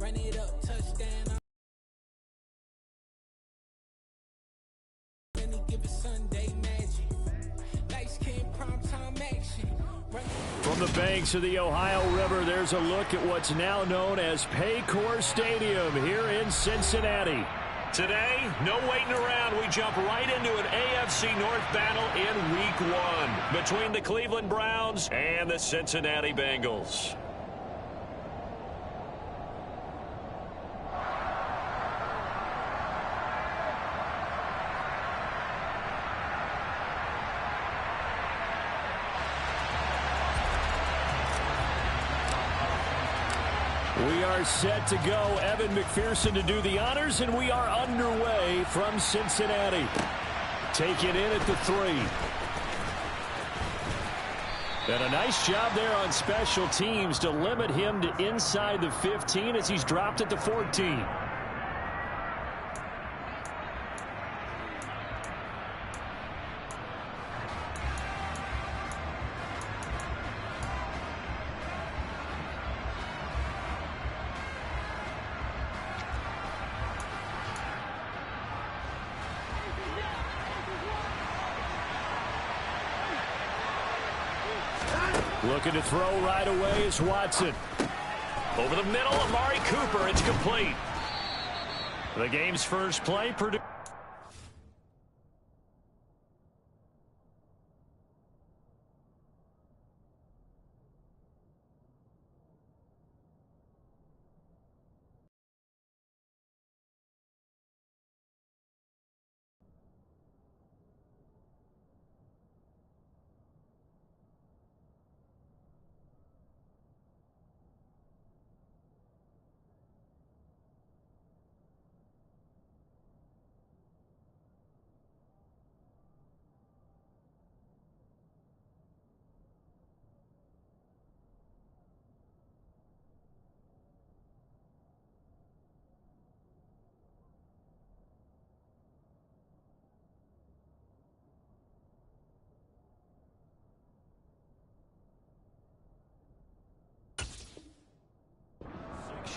Run it up, touchdown. Any given Sunday magic. Light skin, prime time action. From the banks of the Ohio River, there's a look at what's now known as Paycor Stadium here in Cincinnati. Today, no waiting around. We jump right into an AFC North battle in Week 1 between the Cleveland Browns and the Cincinnati Bengals. We are set to go. Evan McPherson to do the honors, and we are underway from Cincinnati. Take it in at the 3. And a nice job there on special teams to limit him to inside the 15 as he's dropped at the 14. Looking to throw right away is Watson. Over the middle, Amari Cooper. It's complete. The game's first play, Purdue.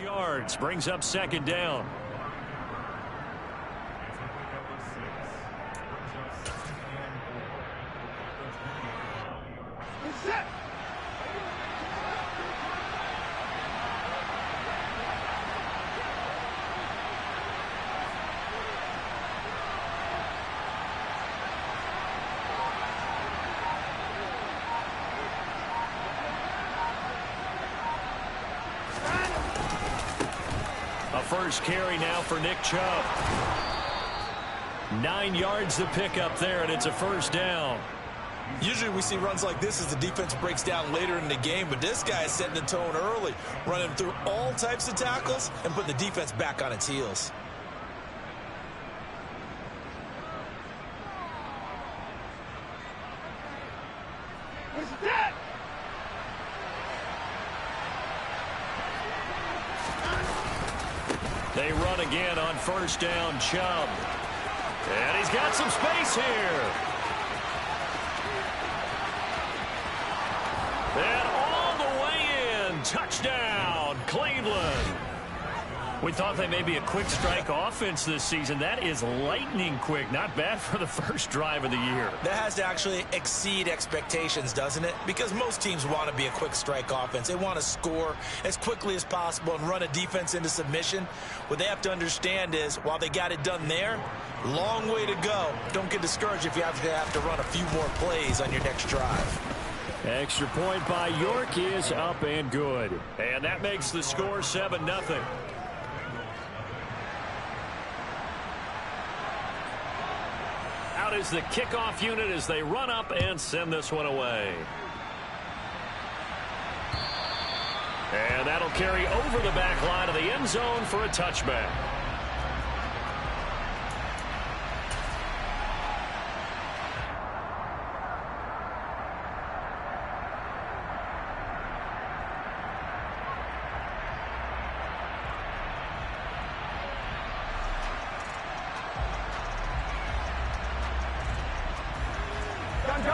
Yards brings up second down. First carry now for Nick Chubb. 9 yards to pick up there, and it's a first down. Usually we see runs like this as the defense breaks down later in the game, but this guy is setting the tone early, running through all types of tackles and putting the defense back on its heels. They run again on first down, Chubb. And he's got some space here. And all the way in. Touchdown, Cleveland. We thought they may be a quick strike offense this season. That is lightning quick. Not bad for the first drive of the year. That has to actually exceed expectations, doesn't it? Because most teams want to be a quick strike offense. They want to score as quickly as possible and run a defense into submission. What they have to understand is, while they got it done there, long way to go. Don't get discouraged if you have to run a few more plays on your next drive. Extra point by York is up and good. And that makes the score 7-0. Out is the kickoff unit as they run up and send this one away. And that'll carry over the back line of the end zone for a touchback.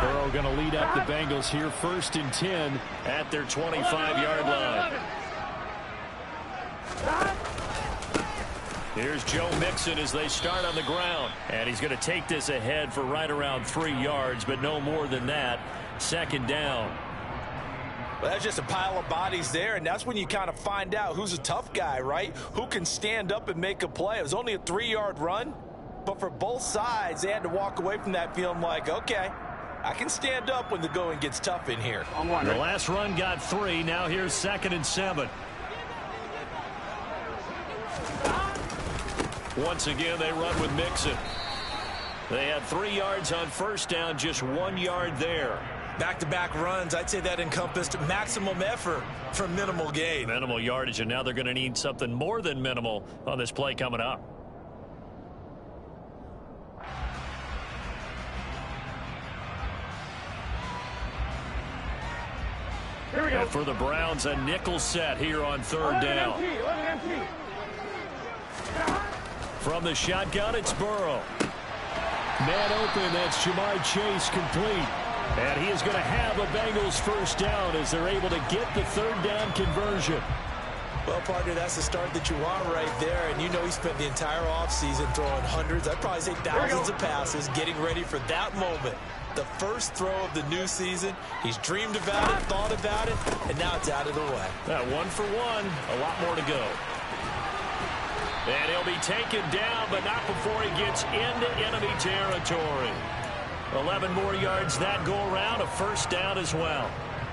Burrow going to lead up the Bengals here, 1st and 10 at their 25-yard line. Here's Joe Mixon as they start on the ground. And he's going to take this ahead for right around 3 yards, but no more than that. Second down. Well, that's just a pile of bodies there, and that's when you kind of find out who's a tough guy, right? Who can stand up and make a play. It was only a 3-yard run, but for both sides, they had to walk away from that feeling like, okay, I can stand up when the going gets tough in here. The last run got 3. Now here's 2nd and 7. Once again, they run with Mixon. They had 3 yards on first down, just 1 yard there. Back-to-back runs, I'd say that encompassed maximum effort for minimal gain. Minimal yardage, and now they're going to need something more than minimal on this play coming up. Here we go. And for the Browns, a nickel set here on 3rd down. From the shotgun, it's Burrow. Man open, that's Ja'Marr Chase complete. And he is going to have a Bengals first down as they're able to get the 3rd down conversion. Well, partner, that's the start that you want right there. And you know he spent the entire offseason throwing hundreds, I'd probably say thousands of passes, getting ready for that moment. The first throw of the new season. He's dreamed about it, thought about it, and now it's out of the way. That 1 for 1, a lot more to go. And he'll be taken down, but not before he gets into enemy territory. 11 more yards that go around, a first down as well.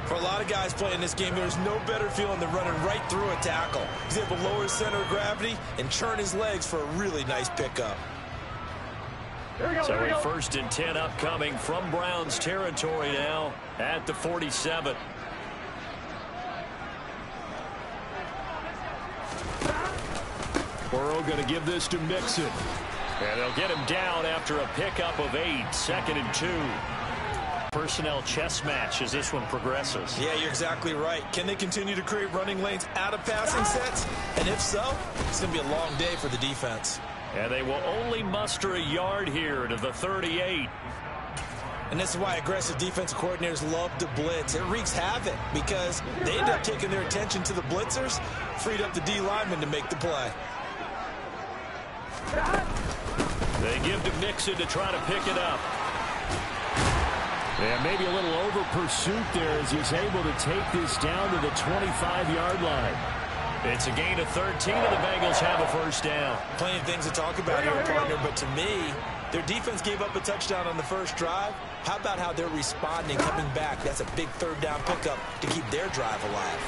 For a lot of guys playing this game, there's no better feeling than running right through a tackle. He's able to lower his center of gravity and churn his legs for a really nice pickup. So a 1st and 10 upcoming from Browns territory now at the 47. Burrow going to give this to Mixon. And they'll get him down after a pickup of 8, 2nd and 2. Personnel chess match as this one progresses. Yeah, you're exactly right. Can they continue to create running lanes out of passing sets? And if so, it's going to be a long day for the defense. And they will only muster a yard here to the 38. And this is why aggressive defensive coordinators love to blitz. It wreaks havoc because they end up taking their attention to the blitzers, freed up the D lineman to make the play. They give to Mixon to try to pick it up. And maybe a little over pursuit there as he's able to take this down to the 25-yard line. It's a gain of 13, and the Bengals have a first down. Plenty of things to talk about here, partner, but to me, their defense gave up a touchdown on the first drive. How about how they're responding, coming back? That's a big 3rd down pickup to keep their drive alive.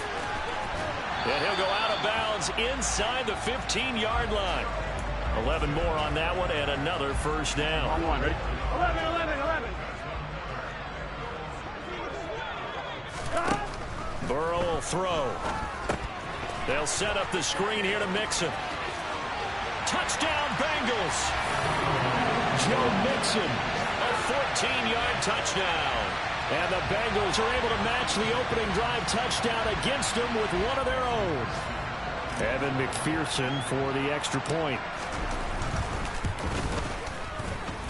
And he'll go out of bounds inside the 15-yard line. 11 more on that one, and another first down. On 1, ready? 11. Burrow will throw. They'll set up the screen here to Mixon. Touchdown, Bengals. Joe Mixon, a 14-yard touchdown. And the Bengals are able to match the opening drive touchdown against them with one of their own. Evan McPherson for the extra point.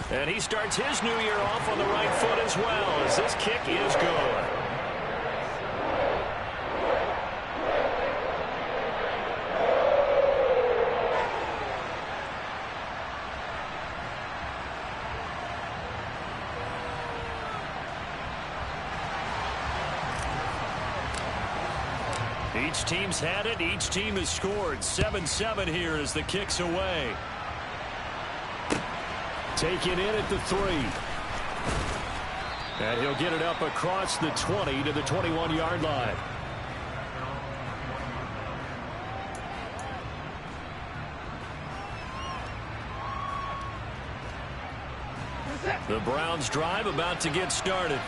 And he starts his new year off on the right foot as well, as this kick is good. Each team's had it. Each team has scored. 7-7 here as the kick's away. Taken in at the 3. And he'll get it up across the 20 to the 21-yard line. The Browns drive about to get started.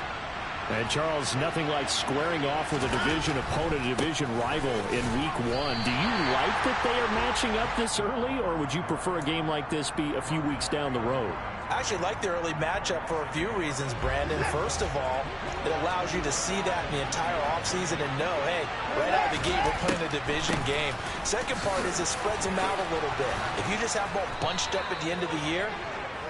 And, Charles, nothing like squaring off with a division opponent, a division rival in Week 1. Do you like that they are matching up this early, or would you prefer a game like this be a few weeks down the road? I actually like the early matchup for a few reasons, Brandon. First of all, it allows you to see that in the entire offseason and know, hey, right out of the gate, we're playing a division game. Second part is it spreads them out a little bit. If you just have them all bunched up at the end of the year,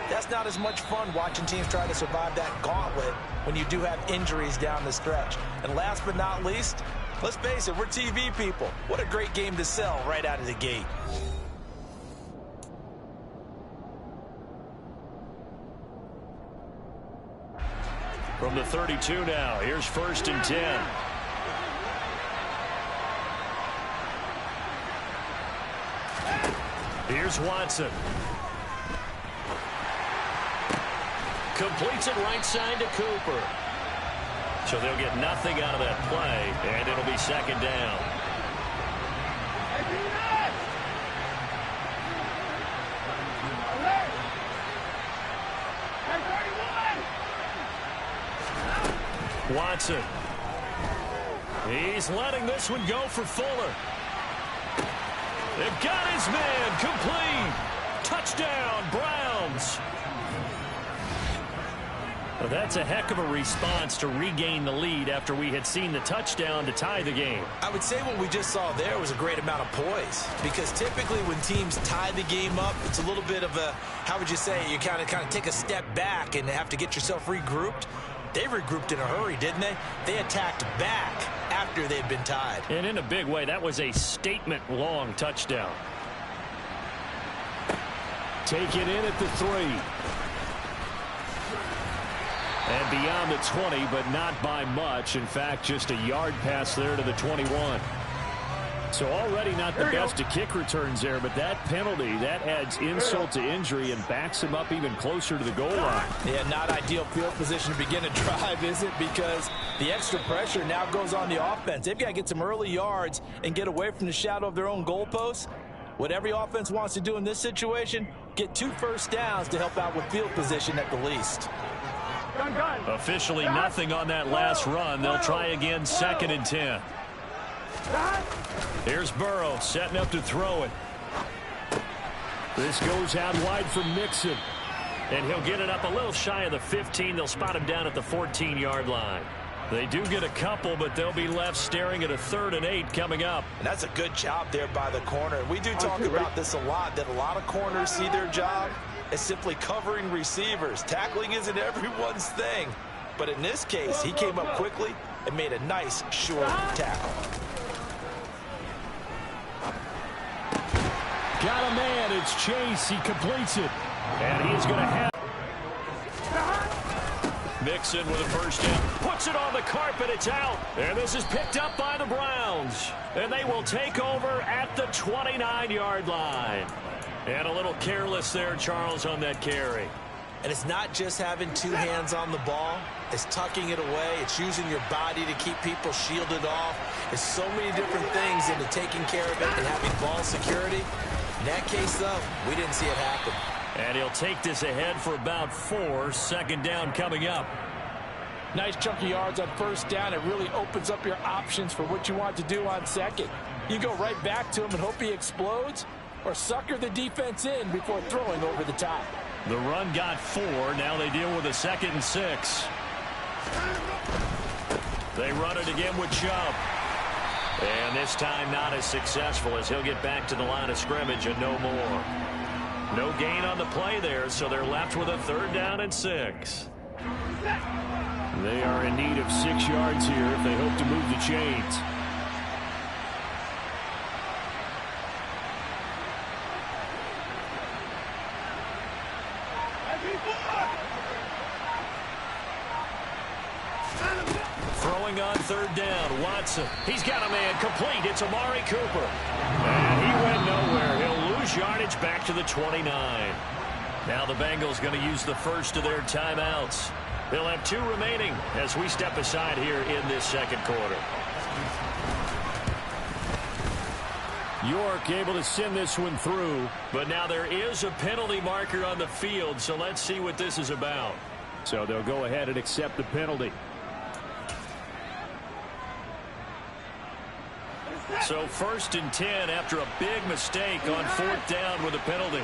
that's not as much fun watching teams try to survive that gauntlet when you do have injuries down the stretch. And last but not least, let's face it, we're TV people. What a great game to sell right out of the gate. From the 32 now, here's 1st and 10. Here's Watson. Completes it right side to Cooper. So they'll get nothing out of that play, and it'll be 2nd down. Watson. He's letting this one go for Fuller. They've got his man complete. Touchdown, Browns. Well, that's a heck of a response to regain the lead after we had seen the touchdown to tie the game. I would say what we just saw there was a great amount of poise, because typically when teams tie the game up, it's a little bit of a, how would you say, you kind of take a step back and have to get yourself regrouped. They regrouped in a hurry, didn't they? They attacked back after they'd been tied. And in a big way, that was a statement-long touchdown. Take it in at the 3. And beyond the 20, but not by much. In fact, just a yard pass there to the 21. So already not the best of kick returns there, but that penalty, that adds insult to injury and backs him up even closer to the goal line. Yeah, not ideal field position to begin a drive, is it? Because the extra pressure now goes on the offense. They've got to get some early yards and get away from the shadow of their own goalposts. What every offense wants to do in this situation, get 2 first downs to help out with field position at the least. Officially nothing on that last run. They'll try again, 2nd and 10. Here's Burrow setting up to throw it. This goes out wide for Mixon. And he'll get it up a little shy of the 15. They'll spot him down at the 14-yard line. They do get a couple, but they'll be left staring at a 3rd and 8 coming up. And that's a good job there by the corner. We do talk about this a lot, that a lot of corners see their job as simply covering receivers. Tackling isn't everyone's thing. But in this case, he came up quickly and made a nice, short tackle. Got a man. It's Chase. He completes it. And he's going to have Mixon with a first down. Puts it on the carpet. It's out. And this is picked up by the Browns. And they will take over at the 29-yard line. And a little careless there, Charles, on that carry. And it's not just having 2 hands on the ball. It's tucking it away. It's using your body to keep people shielded off. It's so many different things into taking care of it and having ball security. In that case, though, we didn't see it happen. And he'll take this ahead for about 4. 2nd down coming up. Nice chunk of yards on first down. It really opens up your options for what you want to do on second. You go right back to him and hope he explodes, or sucker the defense in before throwing over the top. The run got 4. Now they deal with a 2nd and 6. They run it again with Chubb. And this time not as successful, as he'll get back to the line of scrimmage and no more. No gain on the play there, so they're left with a 3rd down and 6. They are in need of 6 yards here if they hope to move the chains. Throwing on 3rd down, Watson. He's got a man complete. It's Amari Cooper. And he went nowhere. He'll lose yardage back to the 29. Now the Bengals going to use the first of their timeouts. They'll have 2 remaining as we step aside here in this 2nd quarter. York able to send this one through. But now there is a penalty marker on the field, so let's see what this is about. So they'll go ahead and accept the penalty. So 1st and 10 after a big mistake on 4th down with a penalty.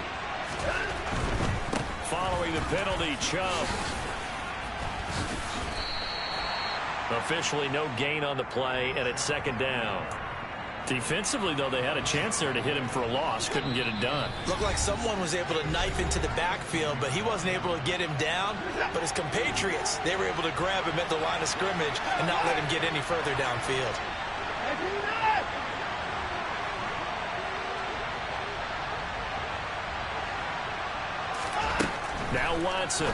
Following the penalty, Chubb. Officially no gain on the play, and it's 2nd down. Defensively, though, they had a chance there to hit him for a loss. Couldn't get it done. Looked like someone was able to knife into the backfield, but he wasn't able to get him down. But his compatriots, they were able to grab him at the line of scrimmage and not let him get any further downfield. Now Watson.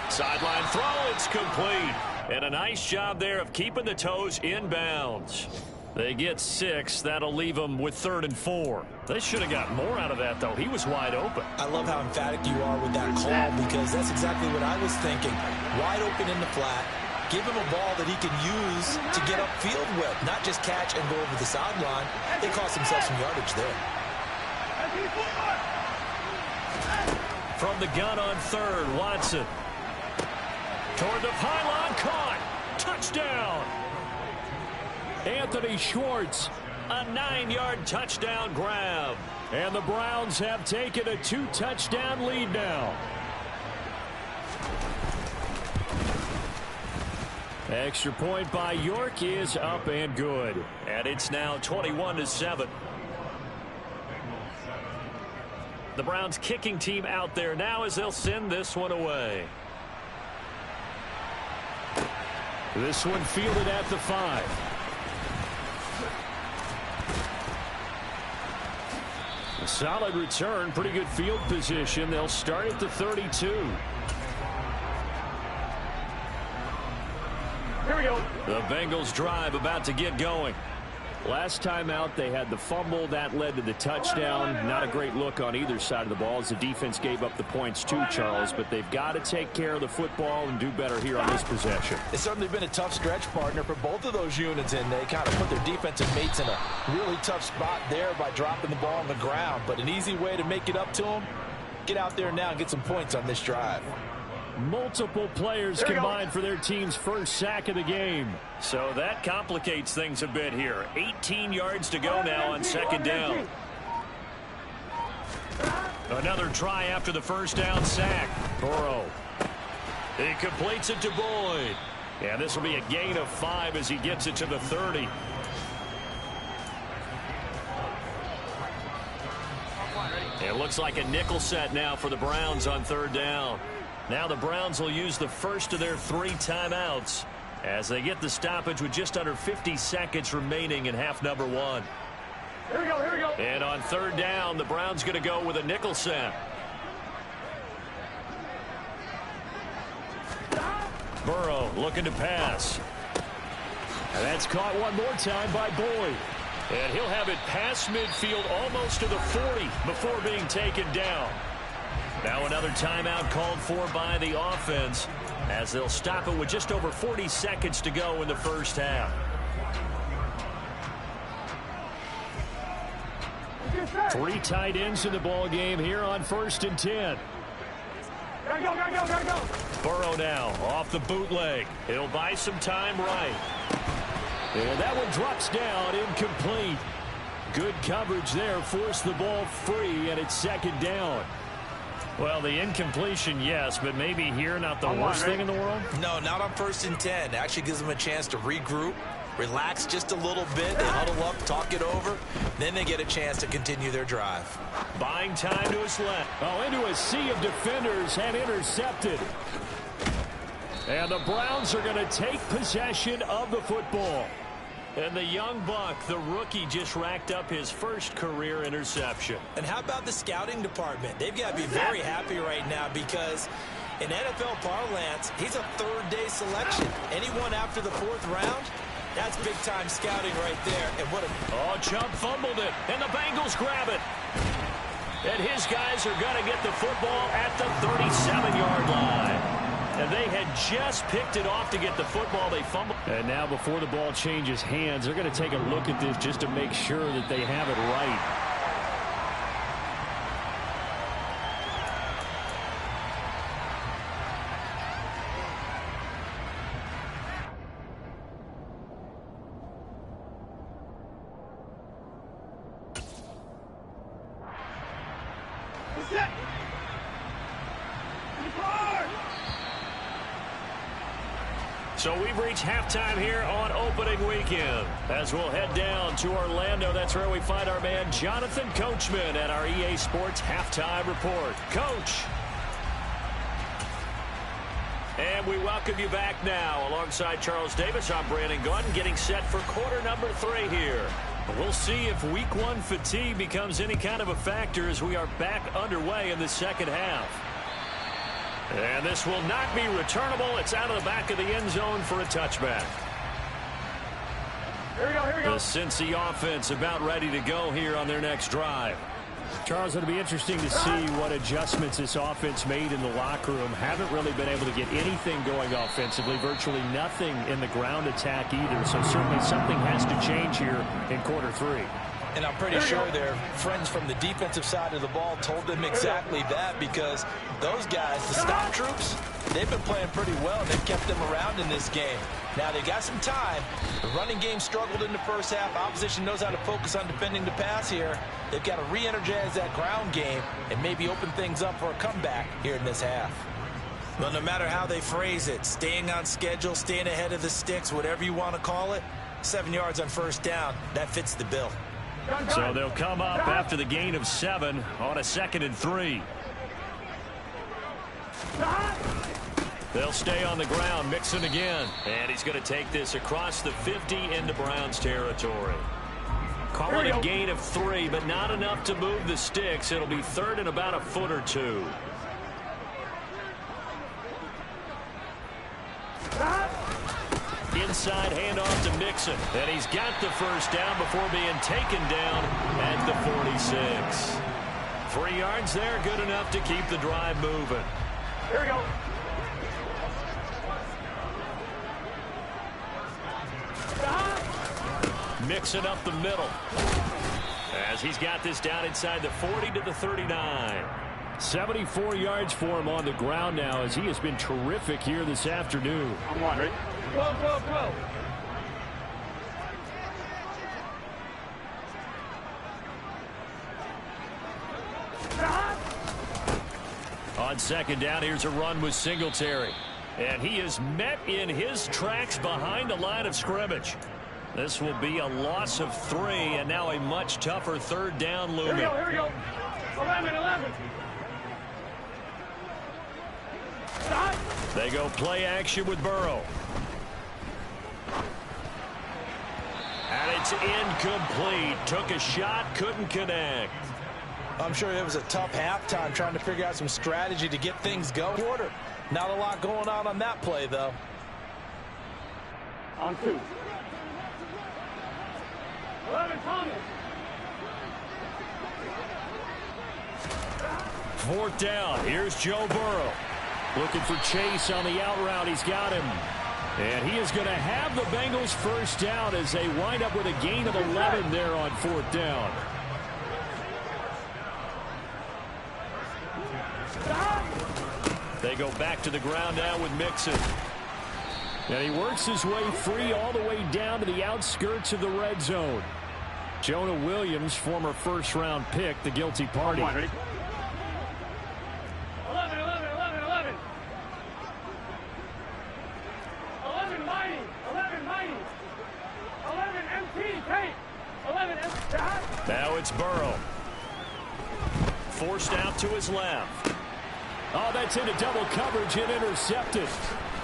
Sideline throw, it's complete. And a nice job there of keeping the toes in bounds. They get 6. That'll leave them with 3rd and 4. They should have got more out of that, though. He was wide open. I love how emphatic you are with that call, because that's exactly what I was thinking. Wide open in the flat. Give him a ball that he can use to get upfield with, not just catch and go over the sideline. They cost themselves some yardage there. From the gun on 3rd, Watson. Toward the pylon, caught. Touchdown. Anthony Schwartz, a 9-yard touchdown grab. And the Browns have taken a 2-touchdown lead now. Extra point by York is up and good. And it's now 21-7. The Browns kicking team out there now as they'll send this one away. This one fielded at the 5. A solid return, pretty good field position. They'll start at the 32. Here we go. The Bengals drive about to get going. Last time out, they had the fumble. That led to the touchdown. Not a great look on either side of the ball as the defense gave up the points too, Charles. But they've got to take care of the football and do better here on this possession. It's certainly been a tough stretch, partner, for both of those units, and they kind of put their defensive mates in a really tough spot there by dropping the ball on the ground. But an easy way to make it up to them, get out there now and get some points on this drive. Multiple players combined for their team's first sack of the game. So that complicates things a bit here. 18 yards to go now on 2nd down. Another try after the first down sack. Burrow. He completes it to Boyd. And this will be a gain of 5 as he gets it to the 30. It looks like a nickel set now for the Browns on 3rd down. Now the Browns will use the first of their 3 timeouts as they get the stoppage with just under 50 seconds remaining in half number 1. Here we go, here we go. And on 3rd down, the Browns going to go with a nickel set. Burrow looking to pass. And that's caught one more time by Boyd. And he'll have it past midfield almost to the 40 before being taken down. Now another timeout called for by the offense as they'll stop it with just over 40 seconds to go in the first half. 3 tight ends in the ball game here on 1st and 10. Gotta go, gotta go, gotta go. Burrow now off the bootleg. He'll buy some time right. And that one drops down, incomplete. Good coverage there, forced the ball free, and it's 2nd down. Well, the incompletion, yes, but maybe here not the worst thing in the world? No, not on 1st and 10. Actually gives them a chance to regroup, relax just a little bit. They huddle up, talk it over. Then they get a chance to continue their drive. Buying time to his left. Oh, into a sea of defenders and intercepted. And the Browns are going to take possession of the football. And the young buck, the rookie, just racked up his first career interception. And how about the scouting department? They've got to be very happy right now because in NFL parlance, he's a 3rd-day selection. Anyone after the 4th round, that's big-time scouting right there. And what a... Oh, Chubb fumbled it, and the Bengals grab it. And his guys are going to get the football at the 37-yard line. And they had just picked it off to get the football. They fumbled. And now before the ball changes hands, they're going to take a look at this just to make sure that they have it right. So we've reached halftime here on opening weekend. As we'll head down to Orlando, that's where we find our man Jonathan Coachman at our EA Sports Halftime Report. Coach. And we welcome you back now. Alongside Charles Davis, I'm Brandon Gunn, getting set for quarter number 3 here. We'll see if week 1 fatigue becomes any kind of a factor as we are back underway in the second half. And this will not be returnable. It's out of the back of the end zone for a touchback. Here we go, here we go. The Cincy offense about ready to go here on their next drive. Charles, it'll be interesting to see what adjustments this offense made in the locker room. Haven't really been able to get anything going offensively, virtually nothing in the ground attack either. So certainly something has to change here in quarter 3. And I'm pretty sure their friends from the defensive side of the ball told them exactly that, because those guys, the stop troops, they've been playing pretty well, and they've kept them around in this game. Now, they got some time. The running game struggled in the first half. Opposition knows how to focus on defending the pass here. They've got to re-energize that ground game and maybe open things up for a comeback here in this half. Well, no matter how they phrase it, staying on schedule, staying ahead of the sticks, whatever you want to call it, 7 yards on first down, that fits the bill. So they'll come up after the gain of 7 on a 2nd and 3. They'll stay on the ground, Mixon again. And he's going to take this across the 50 into Browns territory. Calling a gain of 3, but not enough to move the sticks. It'll be 3rd and about a foot or 2. Inside handoff to Mixon. And he's got the first down before being taken down at the 46. 3 yards there, good enough to keep the drive moving. Here we go. Mixon up the middle. As he's got this down inside the 40 to the 39. 74 yards for him on the ground now, as he has been terrific here this afternoon. I'm on, ready? 12, 12, 12. On 2nd down, here's a run with Singletary. And he is met in his tracks behind the line of scrimmage. This will be a loss of 3, and now a much tougher 3rd down looming. Here we go. 11, 11. They go play action with Burrow. And it's incomplete. Took a shot, couldn't connect. I'm sure it was a tough halftime trying to figure out some strategy to get things going. Not a lot going on that play, though. On 2. 11, Thomas. 4th down. Here's Joe Burrow. Looking for Chase on the out route. He's got him. And he is going to have the Bengals first down as they wind up with a gain of 11 there on 4th down. They go back to the ground now with Mixon. And he works his way free all the way down to the outskirts of the red zone. Jonah Williams, former first-round pick, the guilty party. 11, 11, 11, 11. 11, mighty. 11, mighty. 11, MT, take. 11, MT. Now it's Burrow. Forced out to his left. Oh, that's into double coverage and intercepted.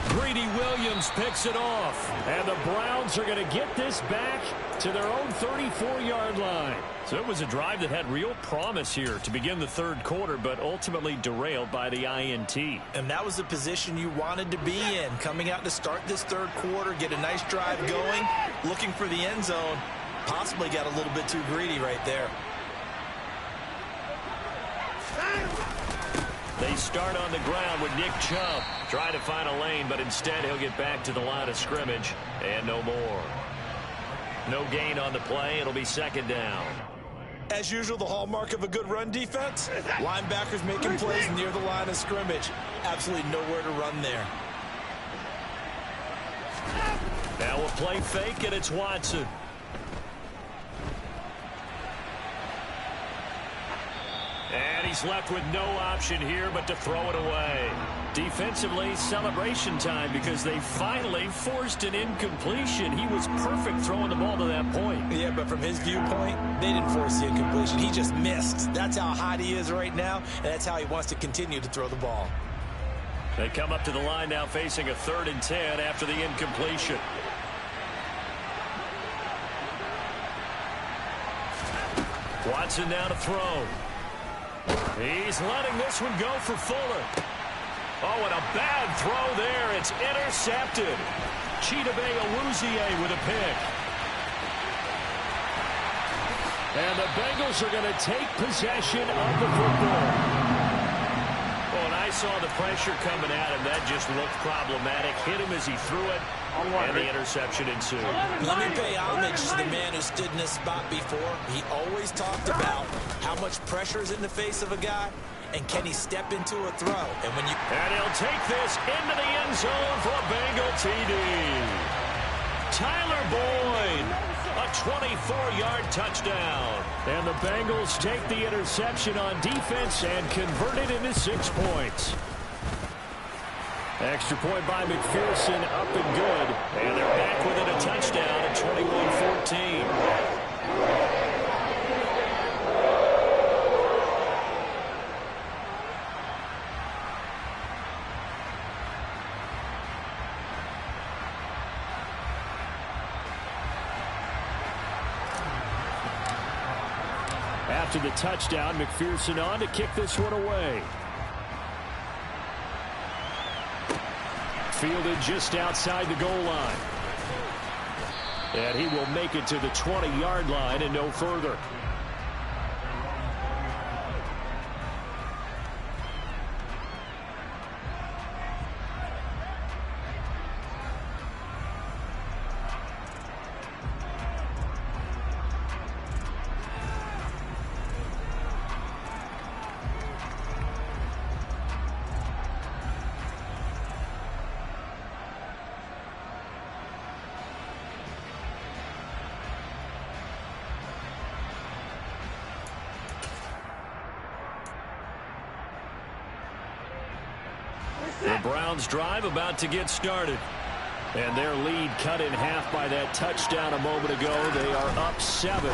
Greedy Williams picks it off. And the Browns are going to get this back to their own 34-yard line. So it was a drive that had real promise here to begin the 3rd quarter, but ultimately derailed by the INT. And that was the position you wanted to be in, coming out to start this 3rd quarter, get a nice drive going, looking for the end zone. Possibly got a little bit too greedy right there. They start on the ground with Nick Chubb. Trying to find a lane, but instead he'll get back to the line of scrimmage and no more. No gain on the play. It'll be 2nd down. As usual, the hallmark of a good run defense, linebackers making plays near the line of scrimmage. Absolutely nowhere to run there. Now we'll play fake, and it's Watson. And he's left with no option here but to throw it away. Defensively, celebration time because they finally forced an incompletion. He was perfect throwing the ball to that point. Yeah, but from his viewpoint, they didn't force the incompletion. He just missed. That's how hot he is right now, and that's how he wants to continue to throw the ball. They come up to the line now facing a 3rd and 10 after the incompletion. Watson now to throw. He's letting this one go for Fuller. Oh, and a bad throw there. It's intercepted. Chidobe Awuzie with a pick. And the Bengals are going to take possession of the football. Well, and I saw the pressure coming at him. That just looked problematic. Hit him as he threw it, and the interception ensued. Let me pay homage to the man who stood in this spot before. He always talked about how much pressure is in the face of a guy, and can he step into a throw? And he'll take this into the end zone for a Bengal TD. Tyler Boyd, a 24-yard touchdown. And the Bengals take the interception on defense and convert it into 6 points. Extra point by McPherson, up and good. And they're back within a touchdown at 21-14. After the touchdown, McPherson on to kick this one away. Fielded just outside the goal line. And he will make it to the 20-yard line and no further. The Browns drive about to get started. And their lead cut in half by that touchdown a moment ago. They are up 7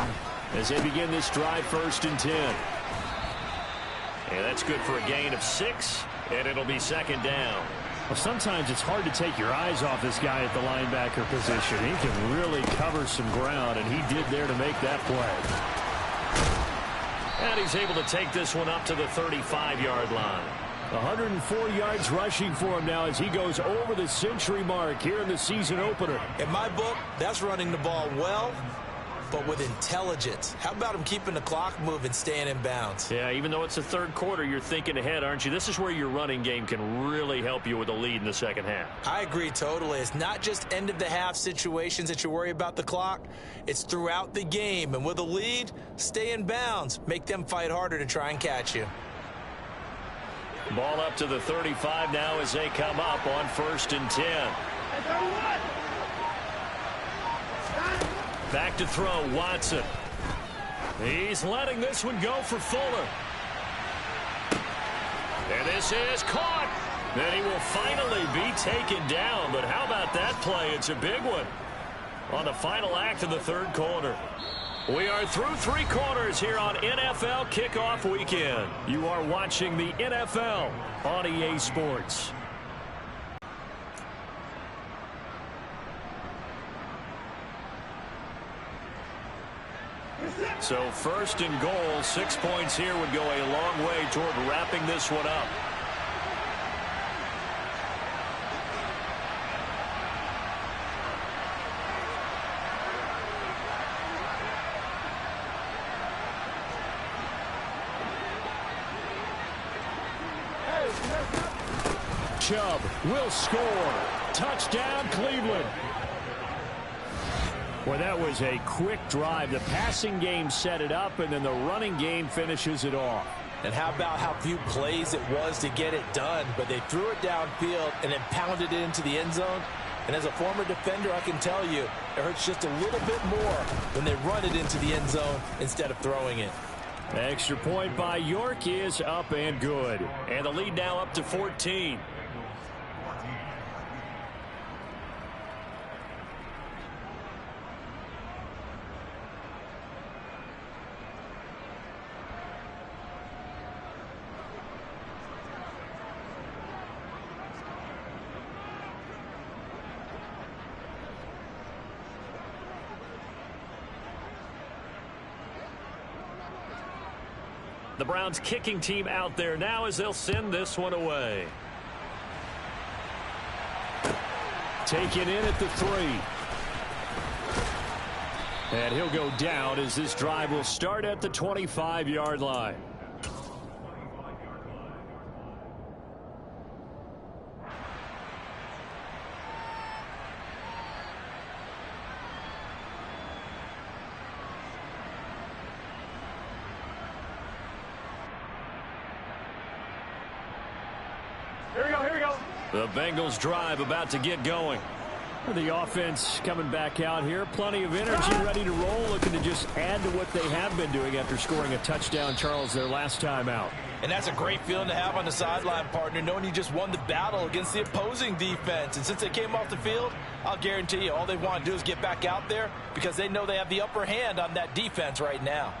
as they begin this drive 1st and 10. And that's good for a gain of 6, and it'll be 2nd down. Well, sometimes it's hard to take your eyes off this guy at the linebacker position. He can really cover some ground, and he did there to make that play. And he's able to take this one up to the 35-yard line. 104 yards rushing for him now as he goes over the century mark here in the season opener. In my book, that's running the ball well, but with intelligence. How about him keeping the clock moving, staying in bounds? Yeah, even though it's the 3rd quarter, you're thinking ahead, aren't you? This is where your running game can really help you with a lead in the 2nd half. I agree totally. It's not just end-of-the-half situations that you worry about the clock. It's throughout the game. And with a lead, stay in bounds. Make them fight harder to try and catch you. Ball up to the 35 now as they come up on 1st and 10. Back to throw, Watson. He's letting this one go for Fuller. And this is caught. Then he will finally be taken down. But how about that play? It's a big one on the final act of the 3rd quarter. We are through 3 quarters here on NFL Kickoff Weekend. You are watching the NFL on EA Sports. So 1st and goal, 6 points here would go a long way toward wrapping this one up. Chubb will score. Touchdown, Cleveland. Well, that was a quick drive. The passing game set it up, and then the running game finishes it off. And how about how few plays it was to get it done, but they threw it downfield and then pounded it into the end zone. And as a former defender, I can tell you, it hurts just a little bit more when they run it into the end zone instead of throwing it. Extra point by York is up and good. And the lead now up to 14. The Browns kicking team out there now as they'll send this one away. taken in at the 3. And he'll go down as this drive will start at the 25-yard line. Here we go, here we go. The Bengals drive about to get going. The offense coming back out here. Plenty of energy, ready to roll, looking to just add to what they have been doing after scoring a touchdown, Charles, their last time out. And that's a great feeling to have on the sideline, partner, knowing you just won the battle against the opposing defense. And since they came off the field, I'll guarantee you all they want to do is get back out there because they know they have the upper hand on that defense right now.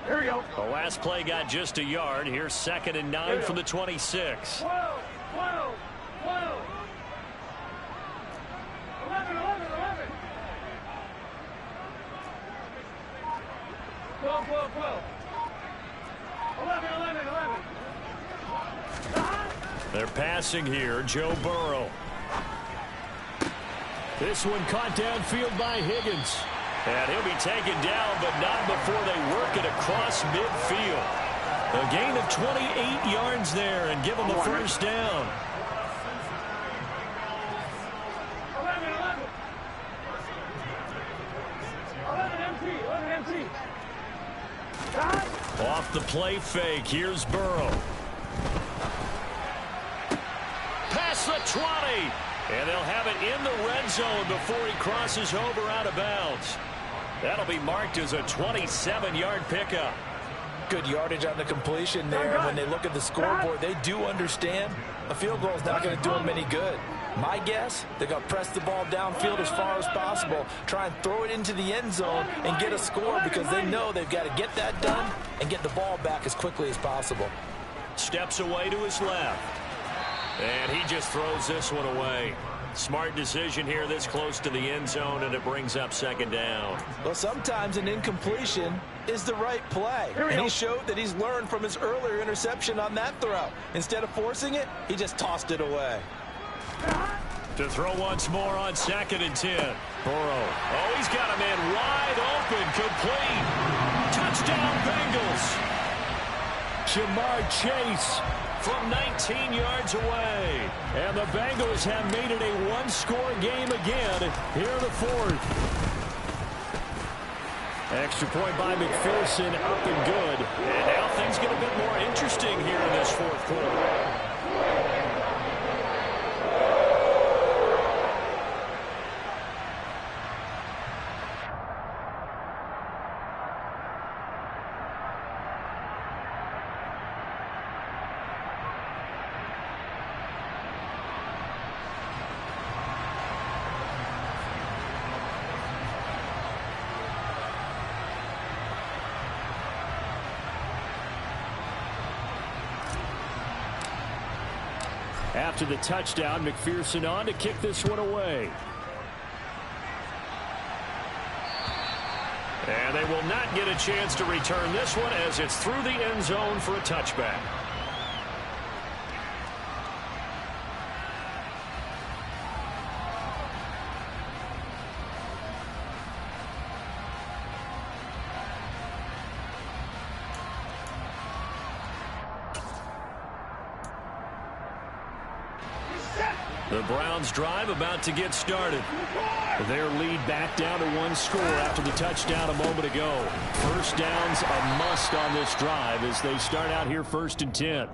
Here we go. The last play got just a yard. Here's 2nd and 9 from the 26. 12, 12, 12. 11, 11, 11. 12, 12, 12. 11, 11, 11. They're passing here. Joe Burrow. This one caught downfield by Higgins. And he'll be taken down, but not before they work it across midfield. A gain of 28 yards there and give them the first down. 11, 11. 11 empty, 11 empty. Off the play fake, here's Burrow. Past the 20. And they'll have it in the red zone before he crosses over out of bounds. That'll be marked as a 27-yard pickup. Good yardage on the completion there. And when they look at the scoreboard, they do understand a field goal is not going to do them any good. My guess, they're going to press the ball downfield as far as possible, try and throw it into the end zone and get a score because they know they've got to get that done and get the ball back as quickly as possible. Steps away to his left. And he just throws this one away. Smart decision here this close to the end zone, and it brings up 2nd down. Well, sometimes an incompletion is the right play. And he showed that he's learned from his earlier interception on that throw. Instead of forcing it, he just tossed it away. To throw once more on 2nd and 10. Burrow. Oh, he's got a man wide open, complete. Touchdown, Bengals. Jamar Chase from 19 yards away. And the Bengals have made it a one-score game again here in the 4th. Extra point by McPherson, up and good. And now things get a bit more interesting here in this 4th quarter. After the touchdown, McPherson on to kick this one away. And they will not get a chance to return this one as it's through the end zone for a touchback. The Browns drive about to get started. Their lead back down to one score after the touchdown a moment ago. First down's a must on this drive as they start out here 1st and 10.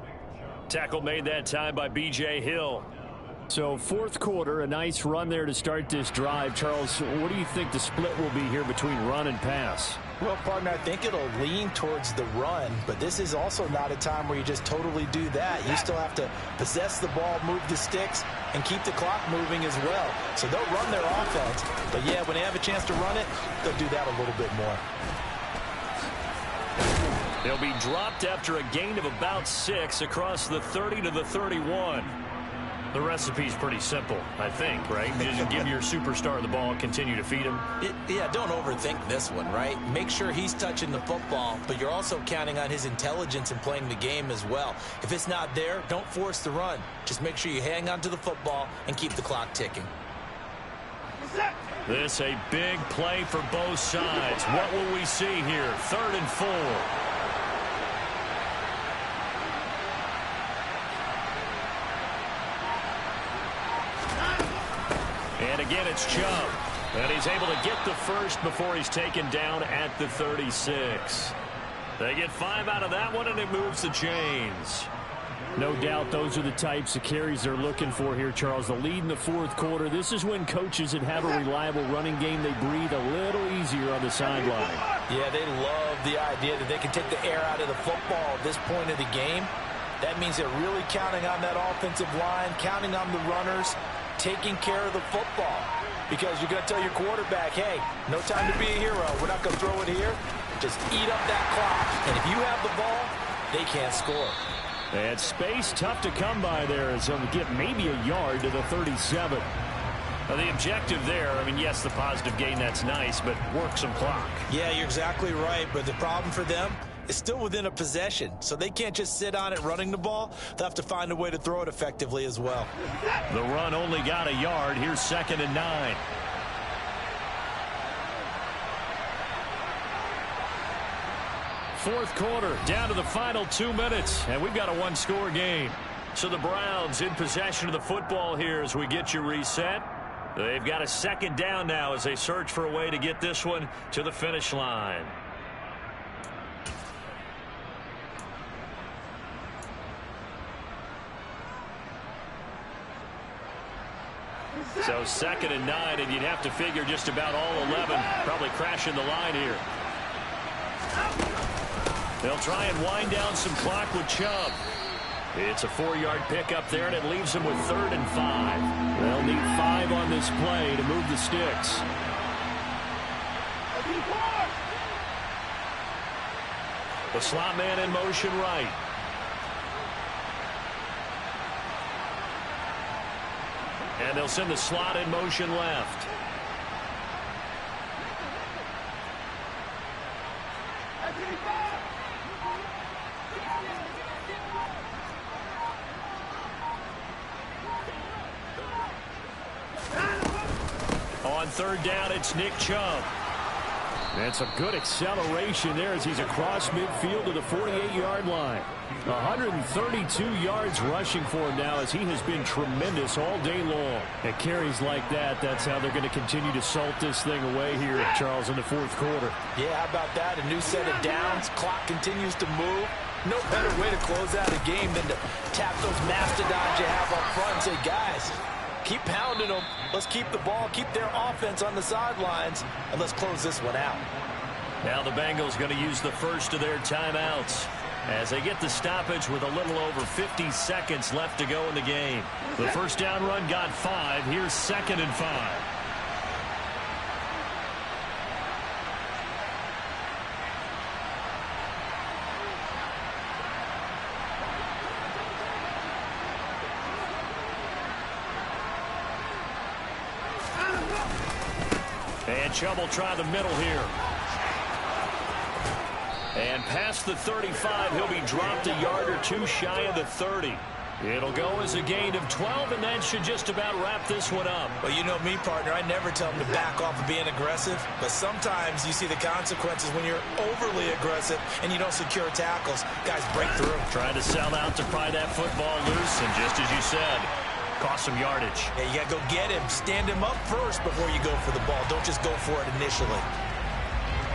Tackle made that time by B.J. Hill. So 4th quarter, a nice run there to start this drive. Charles, what do you think the split will be here between run and pass? Well, partner, I think it'll lean towards the run, but this is also not a time where you just totally do that. You still have to possess the ball, move the sticks, and keep the clock moving as well. So they'll run their offense, but yeah, when they have a chance to run it, they'll do that a little bit more. They'll be dropped after a gain of about 6 across the 30 to the 31. The recipe's pretty simple, I think, right? You just give your superstar the ball and continue to feed him. Yeah, don't overthink this one, right? Make sure he's touching the football, but you're also counting on his intelligence in playing the game as well. If it's not there, don't force the run. Just make sure you hang on to the football and keep the clock ticking. This a big play for both sides. What will we see here? 3rd and 4. And again, it's Chubb. And he's able to get the first before he's taken down at the 36. They get 5 out of that one, and it moves the chains. No doubt those are the types of carries they're looking for here, Charles. The lead in the 4th quarter. This is when coaches that have a reliable running game, they breathe a little easier on the sideline. Yeah, they love the idea that they can take the air out of the football at this point of the game. That means they're really counting on that offensive line, counting on the runners, taking care of the football. Because you're going to tell your quarterback, hey, no time to be a hero. We're not going to throw it here. Just eat up that clock. And if you have the ball, they can't score. And space tough to come by there as they'll get maybe a yard to the 37. Now the objective there, I mean, yes, the positive gain, that's nice, but work some clock. Yeah, you're exactly right. But the problem for them is still within a possession. So they can't just sit on it running the ball. They'll have to find a way to throw it effectively as well. The run only got a yard. Here's 2nd and 9. Fourth quarter, down to the final 2 minutes, and we've got a one-score game. So the Browns in possession of the football here as we get you reset. They've got a 2nd down now as they search for a way to get this one to the finish line. So 2nd and 9, and you'd have to figure just about all 11 probably crashing the line here. They'll try and wind down some clock with Chubb. It's a 4-yard pickup there, and it leaves them with 3rd and 5. They'll need 5 on this play to move the sticks. The slot man in motion right. And they'll send the slot in motion left. On 3rd down, it's Nick Chubb. That's a good acceleration there as he's across midfield to the 48-yard line. 132 yards rushing for him now as he has been tremendous all day long. At carries like that, that's how they're going to continue to salt this thing away here, Charles, in the 4th quarter. Yeah, how about that? A new set of downs. Clock continues to move. No better way to close out a game than to tap those mastodons you have up front and say, guys, keep pounding them. Let's keep the ball, keep their offense on the sidelines, and let's close this one out. Now the Bengals going to use the first of their timeouts as they get the stoppage with a little over 50 seconds left to go in the game. The first down run got 5. Here's 2nd and 5. And Chubb will try the middle here. And past the 35, he'll be dropped a yard or 2 shy of the 30. It'll go as a gain of 12, and that should just about wrap this one up. Well, you know me, partner. I never tell them to back off of being aggressive, but sometimes you see the consequences when you're overly aggressive and you don't secure tackles. Guys break through. Trying to sell out to pry that football loose, and just as you said, cost some yardage. Yeah, you got to go get him. Stand him up first before you go for the ball. Don't just go for it initially.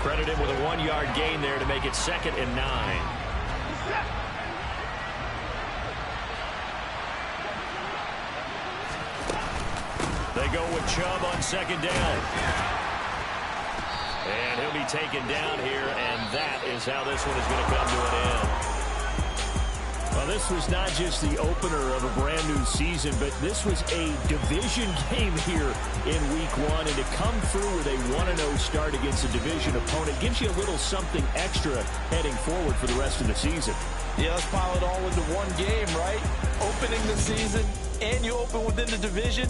Credit him with a 1-yard gain there to make it 2nd and 9. They go with Chubb on 2nd down. And he'll be taken down here, and that is how this one is going to come to an end. Well, this was not just the opener of a brand new season, but this was a division game here in week 1. And to come through with a 1-0 start against a division opponent gives you a little something extra heading forward for the rest of the season. Yeah, let's pile it all into one game, right? Opening the season, and you open within the division.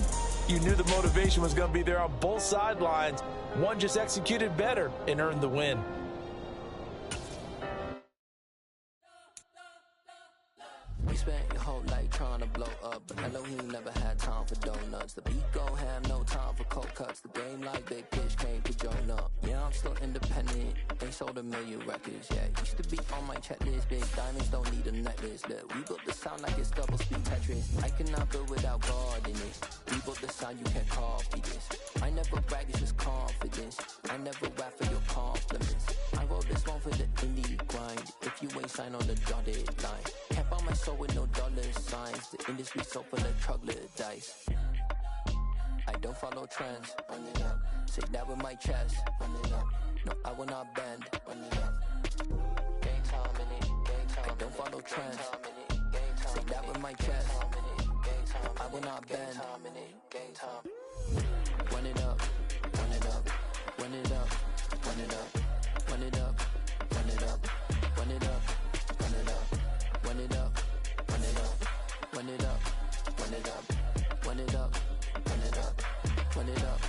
You knew the motivation was going to be there on both sidelines. One just executed better and earned the win. We spent your whole life trying to blow up, but Elohim never had time for donuts. The beat go ham, no time for cold cuts. The game like Big Fish came to join up. Yeah, I'm still independent, they sold 1 million records. Yeah, used to be on my checklist. Big diamonds don't need a necklace. Look, we built the sound like it's double speed Tetris. I cannot build without God in it. We built the sound, you can't copy this. I never brag, it's just confidence. I never rap for your compliments. I wrote this one for the indie grind. If you ain't signed on the dotted line, can't buy my soul with no dollar signs. The industry so full of troglodytes. I don't follow trends. Run it up. Say that with my chest. Run it up. No, I will not bend. Run it up. Game time in it. Game time. I don't follow trends. Say that with my chest. I will not bend. Game time. Run it up. Run it up. Run it up. Run it up. Run it up. Run it up. Run it up. Run it up. Run it up. Run it up. Run it up. Run it up. Run it up. Run it up. Run it up.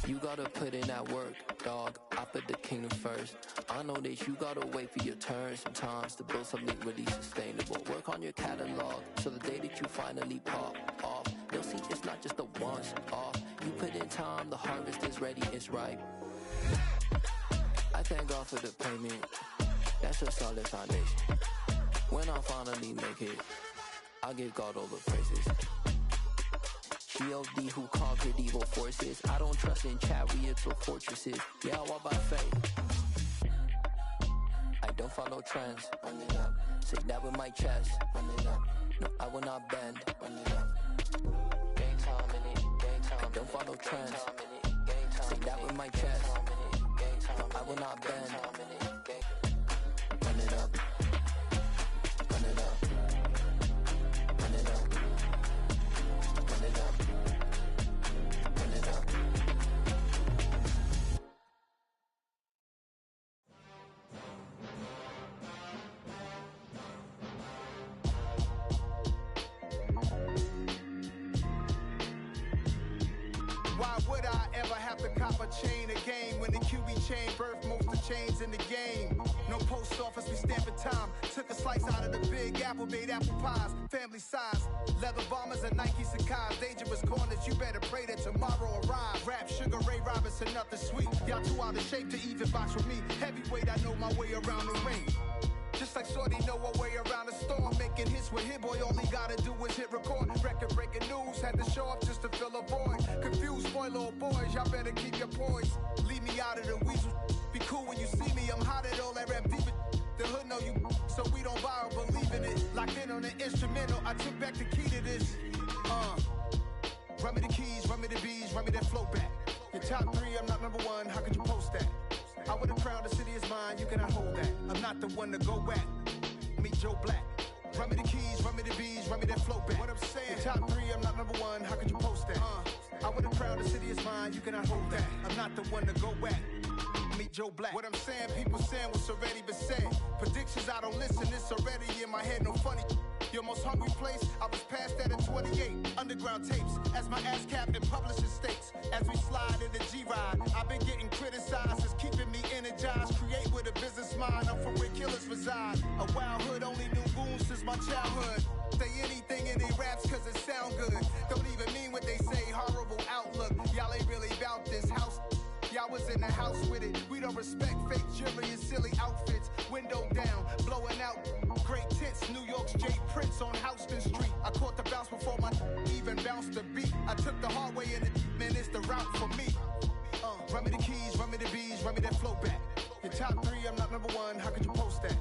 You gotta put in that work, dog. I put the kingdom first. I know that you gotta wait for your turn sometimes to build something really sustainable. Work on your catalog so the day that you finally pop off, you'll see it's not just a once off. You put in time, the harvest is ready, it's ripe. I thank God for the payment. That's a solid foundation. When I finally make it, I'll give God all the praises. G.O.D. who conquered evil forces. I don't trust in chariots or fortresses. Yeah, I walk by faith. I don't follow trends. Run it up. Say that with my chest. Run it up. No, I will not bend. Run it up. Game time in it. Game time. I don't follow trends. Say that with my chest. No, I will not bend. Run it up. Run it up. Run it up. Run it up. Run it up. Why would I ever have to cop a chain again when the QB chain birthed most of the chains in the game? No post office, we stamping time. Took a slice out of the big apple, made apple pies, family size. Leather bombers and Nike Sacai's. Dangerous corners, you better pray that tomorrow arrives. Rap, Sugar Ray Robinson, nothing sweet. Y'all too out of shape to even box with me. Heavyweight, I know my way around the ring. Just like Shorty know her way around the storm. Making hits with Hit Boy, all he gotta do is hit record. Record breaking news, had to show up just to fill a void. Confused, spoiler boys, y'all better keep your poise. Leave me out of the weasel. Be cool when you see me, I'm hot at all that rap deep. The hood know you, so we don't borrow, believe in it. Locked in on the instrumental, I took back the key to this. Run me the keys, run me the bees, run me that flow back. Your top 3, I'm not number 1, how could you post that? I would have crowned the city is mine, you cannot hold that. I'm not the one to go at. Meet Joe Black. Run me the keys, run me the bees, run me that flow back. What I'm saying, your top 3, I'm not number 1, how could you post that? I would have crowned the city is mine, you cannot hold that. I'm not the one to go at. Meet Joe Black. What I'm saying, people saying what's already been said. Predictions, I don't listen, it's already in my head, no funny. Your most hungry place, I was past that in 28. Underground tapes, as my ass cap in publishing states. As we slide in the G-Ride, I've been getting criticized, it's keeping me energized. Create with a business mind, I'm from where killers reside. A wild hood, only knew goons since my childhood. Say anything in they raps cause it sound good. Don't even mean what they say, horrible outlook. Y'all ain't really about this house. Y'all was in the house with it. We don't respect fake jewelry and silly outfits. Window down, blowing out great tits. New York's J. Prince on Houston Street. I caught the bounce before my even bounced the beat. I took the hard way and man, it's the route for me. Run me the keys, run me the bees, run me that flow back. Your top 3, I'm not number 1, how could you post that?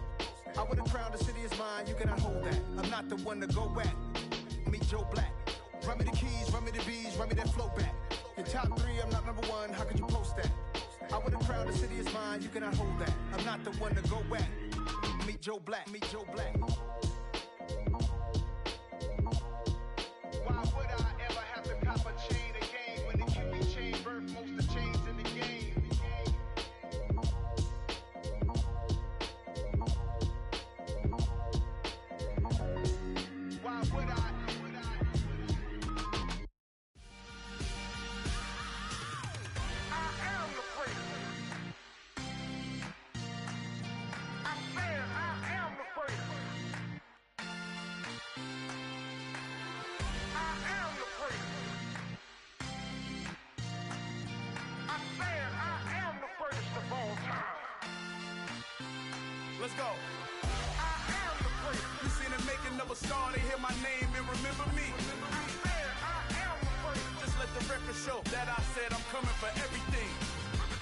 I would have crowned the city is mine, you cannot hold that. I'm not the one to go at. Meet Joe Black. Run me the keys, run me the bees, run me that flow back. Your top 3, I'm not number 1, how could you post that? I would have crowned the city is mine, you cannot hold that. I'm not the one to go at. Meet Joe Black, meet Joe Black. Why would I ever have to cop a chain again when the QB chain birthed most of the chains in the game? let's go. I am the place. You seen the making of a star, they hear my name and remember me. I am the place. Just let the record show that I said I'm coming for everything.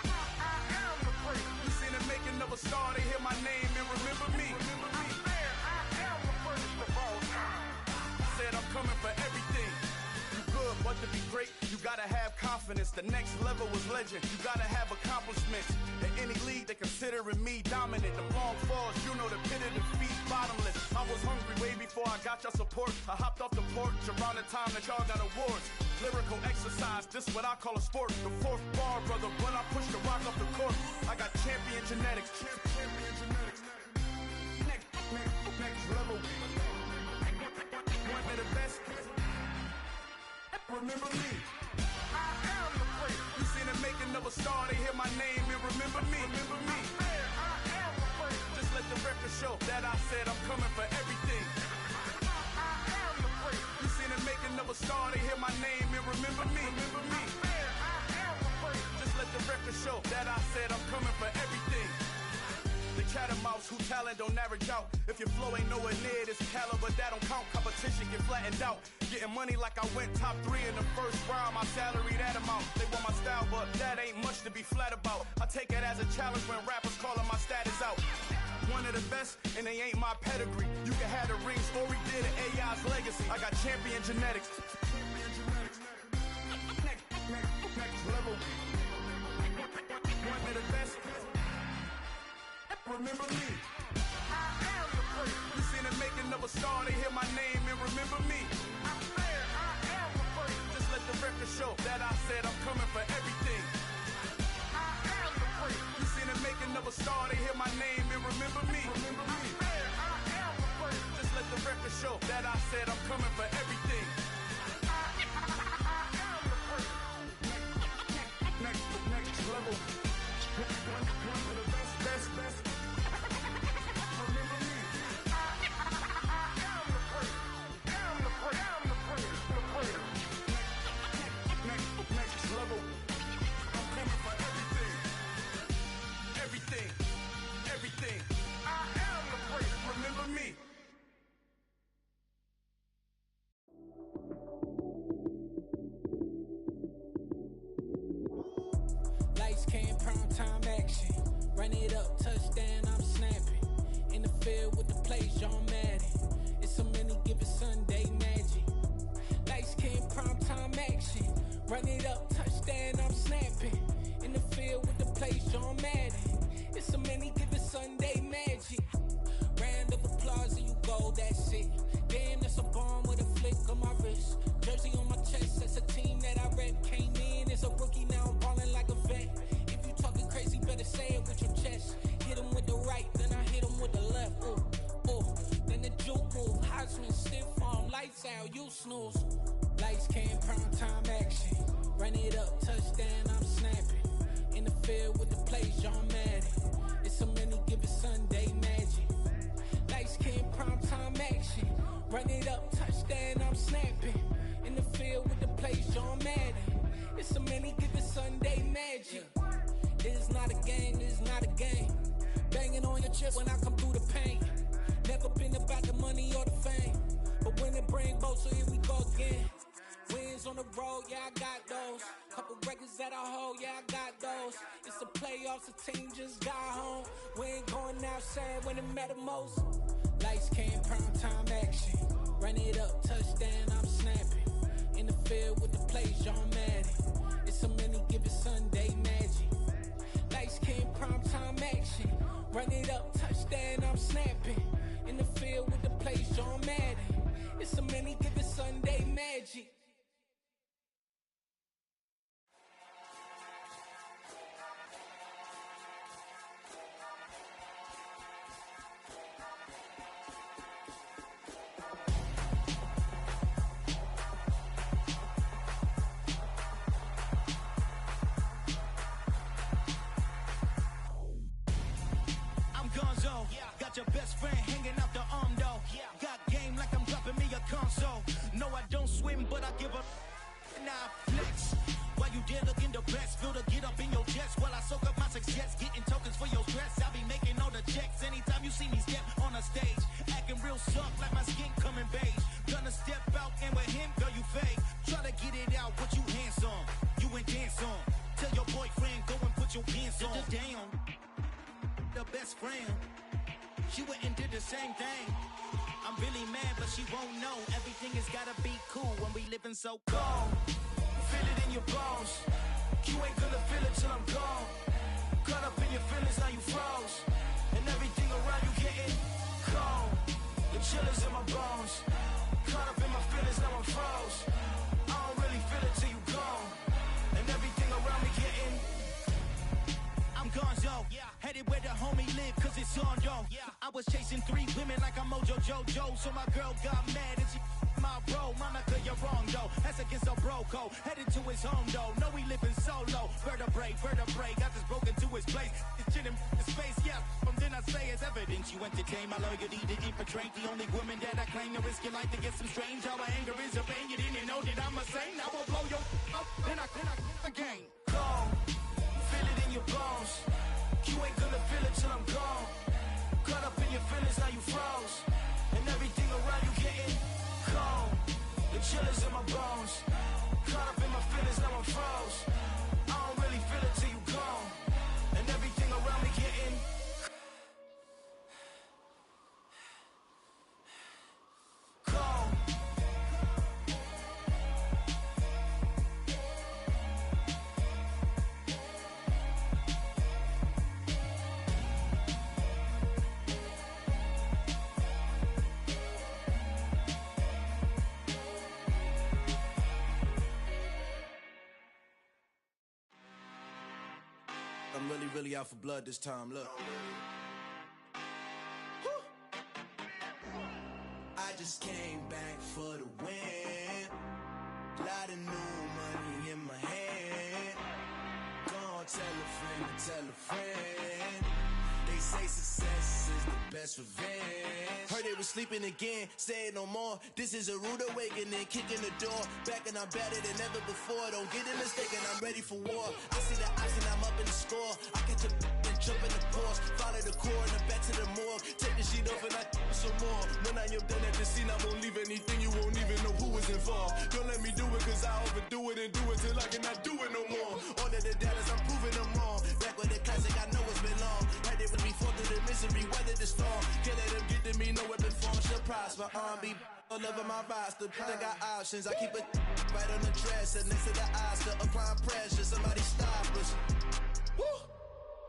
I am the place. You seen the making of a star, they hear my name and remember me. I am the first of all time. I said I'm coming for everything. You good, but to be great, you gotta have confidence. The next level was legend. You gotta have accomplishments. In any league, they considering me dominant. The long falls, you know the pit of defeat, bottomless. I was hungry way before I got your support. I hopped off the porch around the time that y'all got awards. Lyrical exercise, this what I call a sport. The fourth bar, brother, when I push the rock off the court. I got champion genetics. Champion genetics. Next level. One of the best. Remember me. I am the place. You seen the making of a star, they hear my name and remember me. Remember me. I am the place. Just let the record show that I said I'm coming for everything. I am the place. You seen the making of a star, they hear my name and remember me. Remember me. I am the place. Just let the record show that I said I'm coming for everything. The catamounts who talent don't average out. If your flow ain't nowhere near this caliber, that don't count. Competition get flattened out. Getting money like I went top 3 in the first round. My salary that amount. They want my style, but that ain't much to be flat about. I take it as a challenge when rappers calling my status out. One of the best, and they ain't my pedigree. You can have the rings, or we did it, AI's legacy. I got champion genetics. Next level. One of the best. Remember me. I am the place. You seen the making of a star, they hear my name and remember me. I am the place. Just let the record show that I said I'm coming for everything. I am the place. You seen the making of a star, they hear my name and remember me. Remember me. I am the place. Just let the record show that I said I'm coming for everything. I am the place. Next level. One of the best. Level. I'm coming for everything. I am the place. Remember me. Lights, cam, prime time action. Run it up, touchdown, I'm snapping. In the field with the plays, John Madden. It's so many given Sunday magic. Lights, cam, prime time action. Run it up, touchdown, I'm snapping. In the field with the plays, John Madden. It's so many given Sunday magic. Round of applause and you go, that's it. Damn, that's a bomb with a flick on my wrist. Jersey on my chest, that's a team that I rep. Came in as a rookie, now I'm balling like a vet. If you talking crazy, better say it with your chest. Hit him with the right, then I hit him with the left. Then the juke move, Heisman, stiff arm, lights out, you snooze. Lights, cam, prime time action. Run it up, touchdown, I'm snapping. In the field with the plays, John Madden. It's so many given Sunday magic. Lights, cam, prime time action. Run it up, touchdown, I'm snapping. In the field with the plays, John Madden. It's so many given Sunday magic. This is not a game, this is not a game. Banging on your chest when I come through the pain. Never been about the money or the fame. But when it bring both, so here we go again. Wins on the road, yeah, I got those. Couple records that I hold, yeah, I got those. It's the playoffs, the team just got home. We ain't going outside when it matter most. Lights, cam, prime time action. Run it up, touchdown, I'm snapping. In the field with the plays, John Madden. It's so many given Sunday magic. Lights, cam, prime time action. Run it up, touchdown, I'm snapping. In the field with the plays, John Madden. It's so many given Sunday magic. Your best friend hanging out the arm though. Got game like I'm dropping me a console. No, I don't swim, but I give a now flex. While you there looking the best, feel the get up in your chest while I soak up my success. Getting tokens for your stress. I'll be making all the checks anytime you see me step on a stage, acting real suck like my skin coming beige. Gonna step out and with him, girl, you fake. Try to get it out, but you handsome. You ain't dance on. Tell your boyfriend, go and put your pants on. Down. The best friend. She went and did the same thing. I'm really mad, but she won't know. Everything has gotta be cool when we living so cold. Feel it in your bones. You ain't gonna feel it till I'm gone. Caught up in your feelings, now you froze. And everything around you getting cold. The chillers in my bones. Caught up in my feelings, now I'm froze. I don't really feel it till you gone. And everything around me getting I'm gonzo, headed where the homie live, cause it's on though. I was chasing 3 women like I'm Mojo Jojo, so my girl got mad and she my bro. Monica, you're wrong though, that's against a bro code. Headed to his home though, no we living solo. Vertebrae, got this broken to his place. It's shit in his face, from then I say it's evidence. You entertain my loyalty to infiltrate the only woman that I claim to risk your life to get some strange. How my anger is a pain, you didn't know that I'm a saint. I will blow your up, then I again. Go. Feel it in your bones. You ain't gonna feel it till I'm gone. Caught up in your feelings, now you froze. And everything around you getting cold. The chillers in my bones. Caught up in my feelings, now I'm froze. I don't really feel it till you gone. And everything around me getting cold. I'm really out for blood this time, look. I just came back for the win. Lot of new money in my hand. Gonna tell a friend. They say success is the best revenge. Heard they was sleeping again, say it no more. This is a rude awakening, kicking the door. Back and I'm better than ever before. Don't get it mistaken, I'm ready for war. I see the option, I'm up in the score. I catch a and jump in the course. Follow the core and then back to the morgue. Take the sheet off and I some more. When I am done at the scene, I won't leave anything. You won't even know who was involved. Don't let me do it cause I overdo it and do it till I cannot do it no more. All of the Dallas, I'm proving them wrong. Back with the classic, I know it's been long. Heard it with me, fought through the misery, weathered the storm. Can't let them get to me, no weapon form shall prosper. R&B all over my roster. I got options, I keep it right on the dresser. Next to the Oscar, applying pressure, somebody stop us. Woo!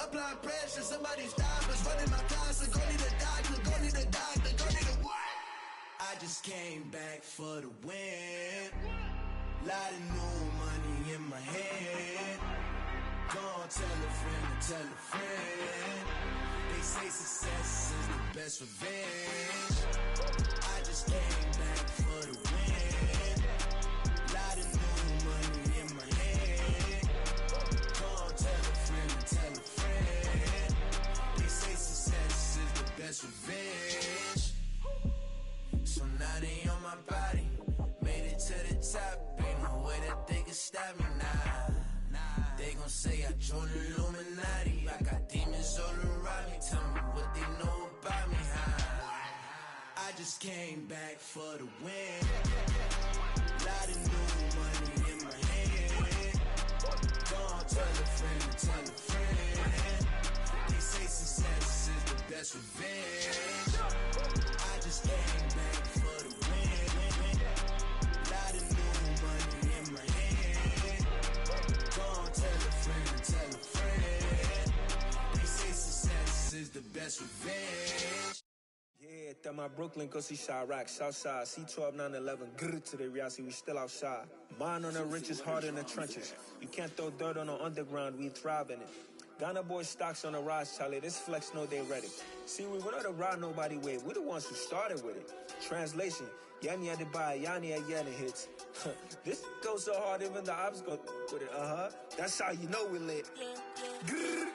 Applying pressure, somebody stop us. Running my closet, go need a doctor, go need a doctor, go need a what? I just came back for the win. Lot of new money in my hand. Gonna tell a friend. They say success is the best revenge. I just came back for the win. Lot of new money in my hand. Gonna tell a friend. They say success is the best revenge. So now they on my body. Made it to the top. Ain't no way that they can stop me now. They gon' say I joined the Illuminati. I got demons all around me. Tell me what they know about me, huh? I just came back for the win. Lot of new money in my hand. Gonna tell a friend. They say success is the best revenge. I just came back for the win. Lot of new money in my hand. Gonna tell a friend. They say success is the best revenge. Yeah, that my Brooklyn, go see Chirac, Southside, C12, 911, grrr to the Riasi, we still outside. Mine on the riches, hard in the trenches. You can't throw dirt on the underground, we thrive in it. Ghana boys stocks on the rise, Charlie, this flex know they ready. See, we not to ride nobody way, we the ones who started with it. Translation, Yani had to buy, Yani had Yanni hits. This goes so hard, even the ops go with it, That's how you know we lit. Grrr,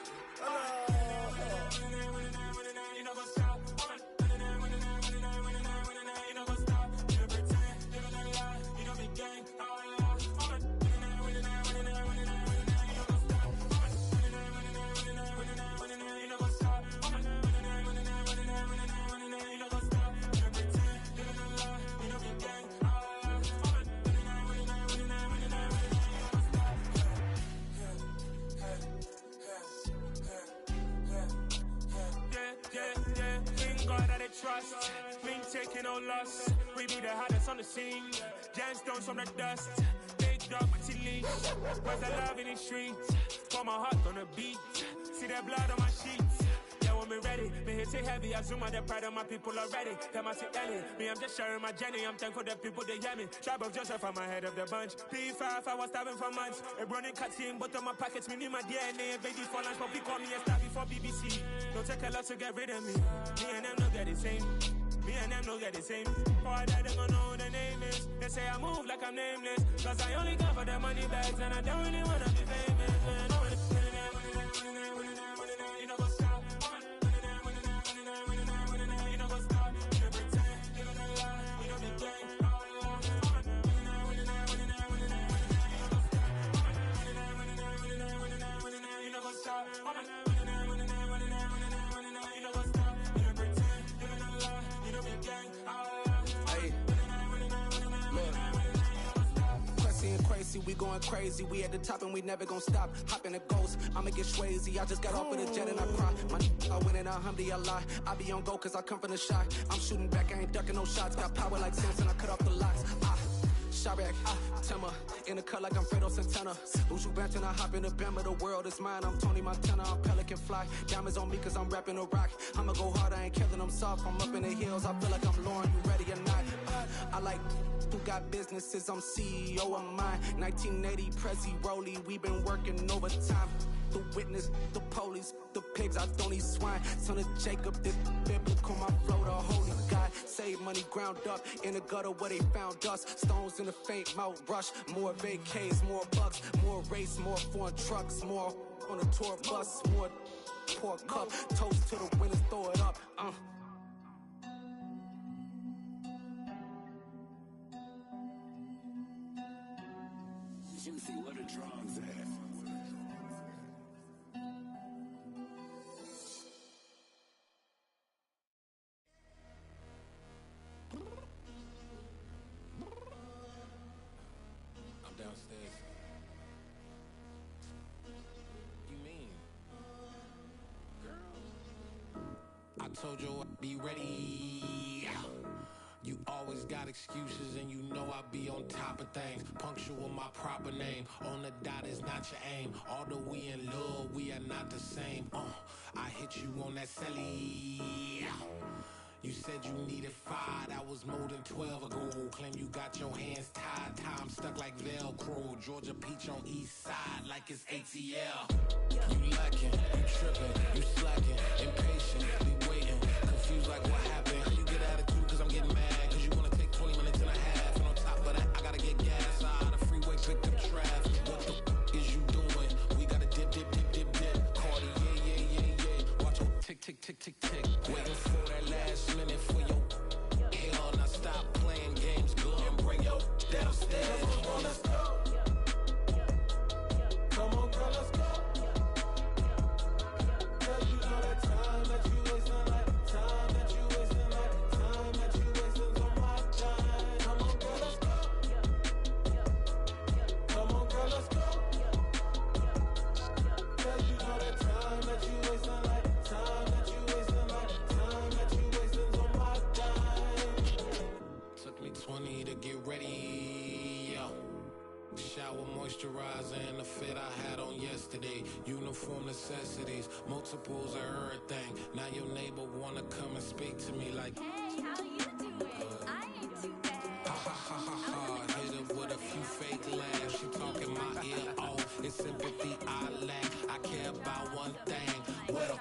trust. We ain't taking no loss. We be the hottest on the scene. Gemstones from the dust. Big dog with leash. Where's the love in the streets? Pour my heart on the beat. See that blood on my sheets. Yeah, when we ready, me hit it heavy. I zoom out the pride of my people already. Them I see Ellie. Me, I'm just sharing my journey. I'm thankful that people they hear me. Tribe of Joseph, I'm ahead of the bunch. P5, I was starving for months. A running cutscene, but on my pockets, me need my DNA. Baby for lunch, but we call me a star before BBC. Don't take a lot to get rid of me. Me and them don't get the same. Me and them don't get the same. Boy, that they gonna know who the name is. They say I move like I'm nameless. Cause I only come for the money bags and I don't really wanna be famous. Man, you know what's up. You know what's up. You know pretend. You know the lie. You know the game. You know what's up. We going crazy, we at the top and we never gonna stop. Hop in a ghost, I'ma get Swayze. I just got off of the jet and I cry. I win in a Alhamdulillah. I be on go cause I come from the shot. I'm shooting back, I ain't ducking no shots. Got power like Samson, I cut off the locks. Chirac, Timmer, in the cut like I'm Fredo Santana. Buju Banton, I hop in the Bama, the world is mine. I'm Tony Montana, I'm Pelican Fly. Diamonds on me cause I'm rapping a rock. I'ma go hard, I ain't killing them soft. I'm up in the hills, I feel like I'm Lauren, you ready or not? I like who got businesses, I'm CEO of mine. 1980, Prezi Rolly, we been working overtime. The witness, the police, the pigs, I don't eat swine. Son of Jacob, this biblical, my flow, the holy God. Save money ground up in the gutter where they found us. Stones in the faint mouth rush. More vacays, more bucks, more race, more foreign trucks, more on a tour bus, more pour cup. Toast to the winners, throw it up. Juicy, where the drums at? I'm downstairs. You mean? Girl, I told you I'd be ready. You always got excuses and you know I be on top of things. Punctual my proper name. On the dot is not your aim. Although we in love, we are not the same. I hit you on that celly. You said you needed 5, that was more than 12 ago. Claim you got your hands tied, time stuck like Velcro. Georgia Peach on east side like it's ATL. You lacking, you tripping, you slacking, impatient, we waiting, confused like what happened. How you get attitude cause I'm getting mad, cause you wanna take 20 minutes and a half. And on top of that, I gotta get gas out of the freeway, picked up traffic. What the f is you doing? We gotta dip, dip, dip, dip, dip. Cardi, yeah. Watch your tick, tick, tick, tick, tick. Waiting for that last minute for your hell. Now stop playing games, go and bring your downstairs. Come on, let's go. Come on, girl, let's go. Cause you know that time that you wasting, like time that you wasting, like time that you wasting on my time. Come on, girl, let's go. Come on, girl, let's go. Cause you know that time that you wasting, like time that you wasting, like time that you wasting on my time. Took me 20 to get ready, yo. Shower moisturizer and the fit I had on yesterday. Uniform necessities, multiples of everything. Now your neighbor wanna come and speak to me like, hey, how you doing? I ain't too bad. Ha. Hit her with a few fake laughs. She talking my ear off. It's sympathy I lack. I care about one thing. What up?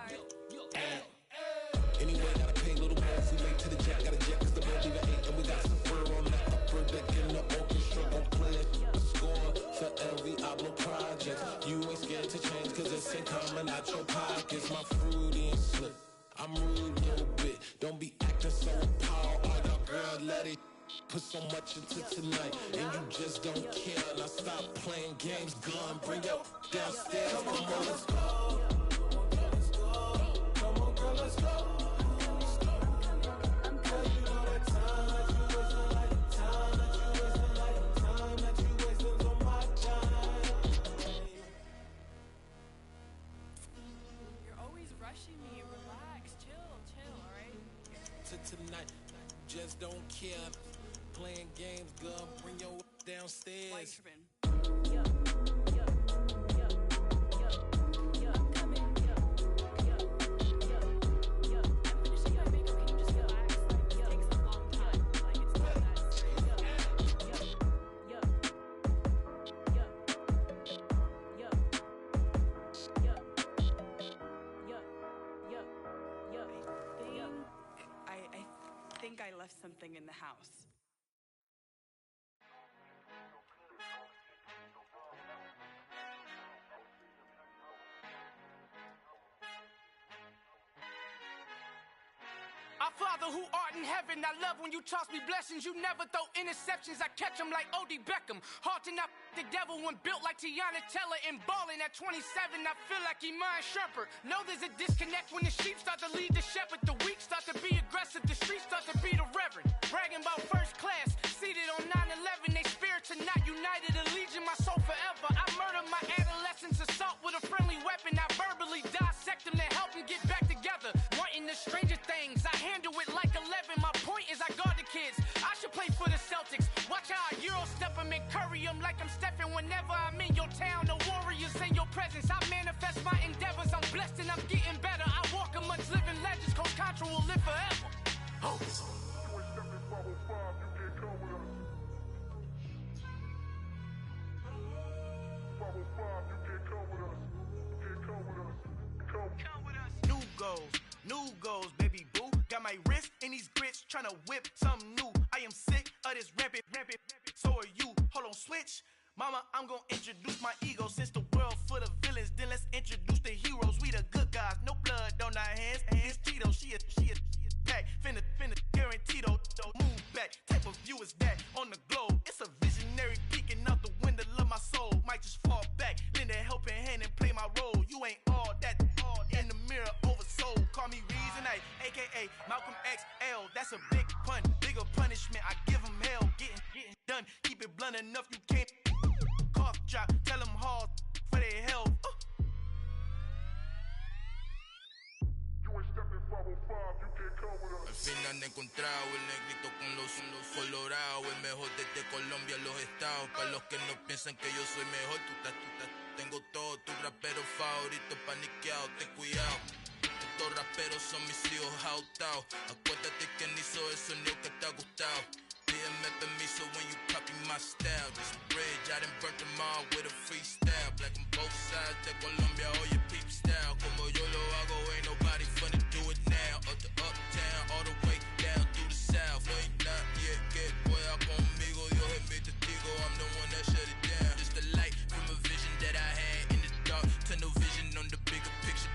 Anyway, gotta pay a little more if we late to the jet. Got a jet cause the boat even ate. And we got some fur on the upper deck in the orchestra. Gon' play a score for every Ablo project. You ain't scared to change cause it's ain't coming out your pockets. My fruity and slip. I'm rude a little bit. Don't be acting so appalled. Oh, your girl, let it put so much into tonight. And you just don't care. Now stop playing games. Gun, bring your downstairs. Come on, let's go. Come on, girl, let's go. care. Playing games, girl, bring your downstairs. I think I left something in the house. Our Father who art in heaven, I love when you toss me blessings. You never throw interceptions, I catch them like O.D. Beckham. Hard to not the devil when built like Tiana Teller. And balling at 27, I feel like Iman Shumpert. Know there's a disconnect when the sheep start to lead the shepherd. The weak start to be aggressive, the streets start to be the reverend. Bragging about first class, seated on 9/11. They spirits are not united, a legion, my soul forever. I murder my adolescence, assault with a friendly weapon. I verbally dissect them to help them get back together. Wanting the stranger things, I handle it like 11. My point is I guard the kids. I should play for the Celtics. Watch how I Euro step them and curry them like I'm Stephen. Whenever I'm in your town, the Warriors in your presence. I manifest my endeavors. I'm blessed and I'm getting better. I walk amongst living legends. Coach Contra will live forever. Oh. New goals, baby boo. Got my wrist in these grits, tryna whip something new. I am sick of this rampant. So are you. Hold on, switch. Mama, I'm gonna introduce my ego. Since the world full of villains, then let's introduce the heroes. We the good guys, no blood on our hands. It's Tito, she a pack. Finna guaranteed, move back. Type of view is that on the globe? It's a visionary peeking out the window of my soul. Might just fall back, lend a helping hand and play my role. You ain't all that in the mirror oversold. Call me Reason A, aka Malcolm XL. That's a big pun, bigger punishment. I give him hell, getting done. Keep it blunt enough, you can't cough drop. Tell them hard for their health. Al fin han encontrado el negrito con los colorados, el mejor desde Colombia, los estados. Para los que no piensan que yo soy mejor, tengo todo, tu rapero favorito paniqueado, ten cuidado. Estos raperos son mis hijos adoptados. Acuérdate que ni hizo el sonido que te ha gustado. Pídeme permiso when you copy my style. This bridge, I done burnt them all with a freestyle. Black on both sides de Colombia, oye peep style. Como yo lo hago, ain't nobody finna do it now. Up to uptown, all the way down through the south. Ain't nadie que pueda conmigo, Dios es mi testigo. I'm the one that shut it down. Just the light from a vision that I had in the dark. Tunnel vision on the bigger picture.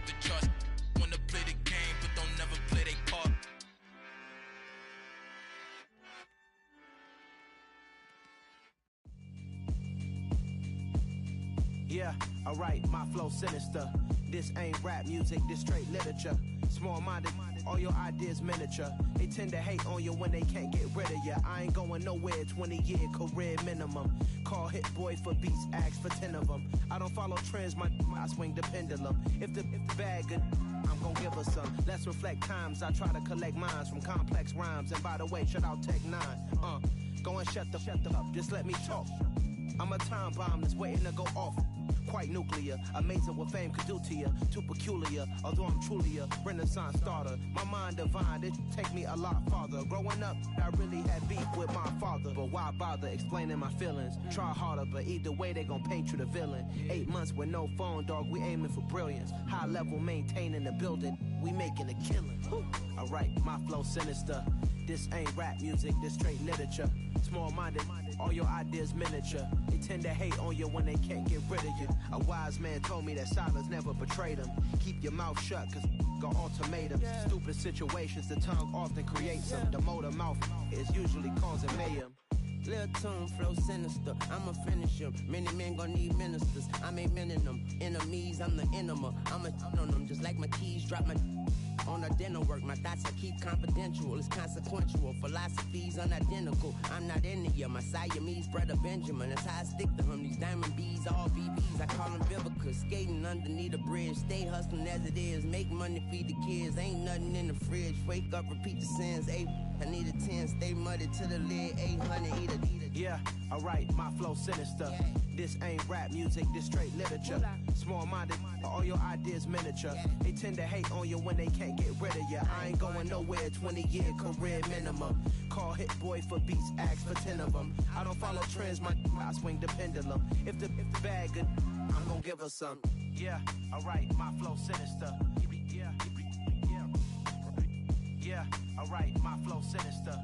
The charts wanna play the game, but don't never play their part. Yeah, alright, my flow sinister. This ain't rap music, this straight literature. Small-minded, all your ideas miniature. They tend to hate on you when they can't get rid of you. I ain't going nowhere, 20-year career minimum. Call Hit Boy for beats, ask for 10 of them. I don't follow trends, I swing the pendulum. If the bag good, I'm gon' give her some. Let's reflect times, I try to collect minds from complex rhymes. And by the way, shout out Tech 9. Go and shut the up, just let me talk. I'm a time bomb that's waiting to go off. Quite nuclear, amazing what fame could do to you. Too peculiar, although I'm truly a renaissance starter. My mind divine, it take me a lot farther. Growing up, I really had beef with my father. But why bother explaining my feelings? Try harder, but either way they gon' paint you the villain. 8 months with no phone, dog, we aiming for brilliance. High level maintaining the building, we making a killing. Alright, my flow sinister. This ain't rap music, this straight literature. Small-minded, all your ideas miniature. They tend to hate on you when they can't get rid of you. A wise man told me that silence never betrayed him. Keep your mouth shut, cause got ultimatums. Stupid situations, the tongue often creates them. The motor mouth is usually causing mayhem. Lil' tune, flow sinister, I'ma finish him. Many men gon' need ministers, I'm a men in them. Enemies, I'm the enema, I'ma on them. Just like my keys, drop my on a dinner work. My thoughts I keep confidential, it's consequential. Philosophies unidentical, I'm not into you. My Siamese brother Benjamin, that's how I stick to him. These diamond bees, all BBs, I call them Vivica. Skating underneath a bridge, stay hustling as it is. Make money, feed the kids, ain't nothing in the fridge. Wake up, repeat the sins, I need a 10, stay muddy to the lid, 800, eat a. Yeah, alright, my flow sinister. This ain't rap music, this straight literature. Small-minded, all your ideas miniature. They tend to hate on you when they can't get rid of you. I ain't going nowhere, 20-year career minimum. Call Hit Boy for beats, ask for 10 of them. I don't follow trends, I swing the pendulum. If the bag good, I'm gonna give her some. Yeah, alright, my flow sinister. Yeah, alright, my flow sinister.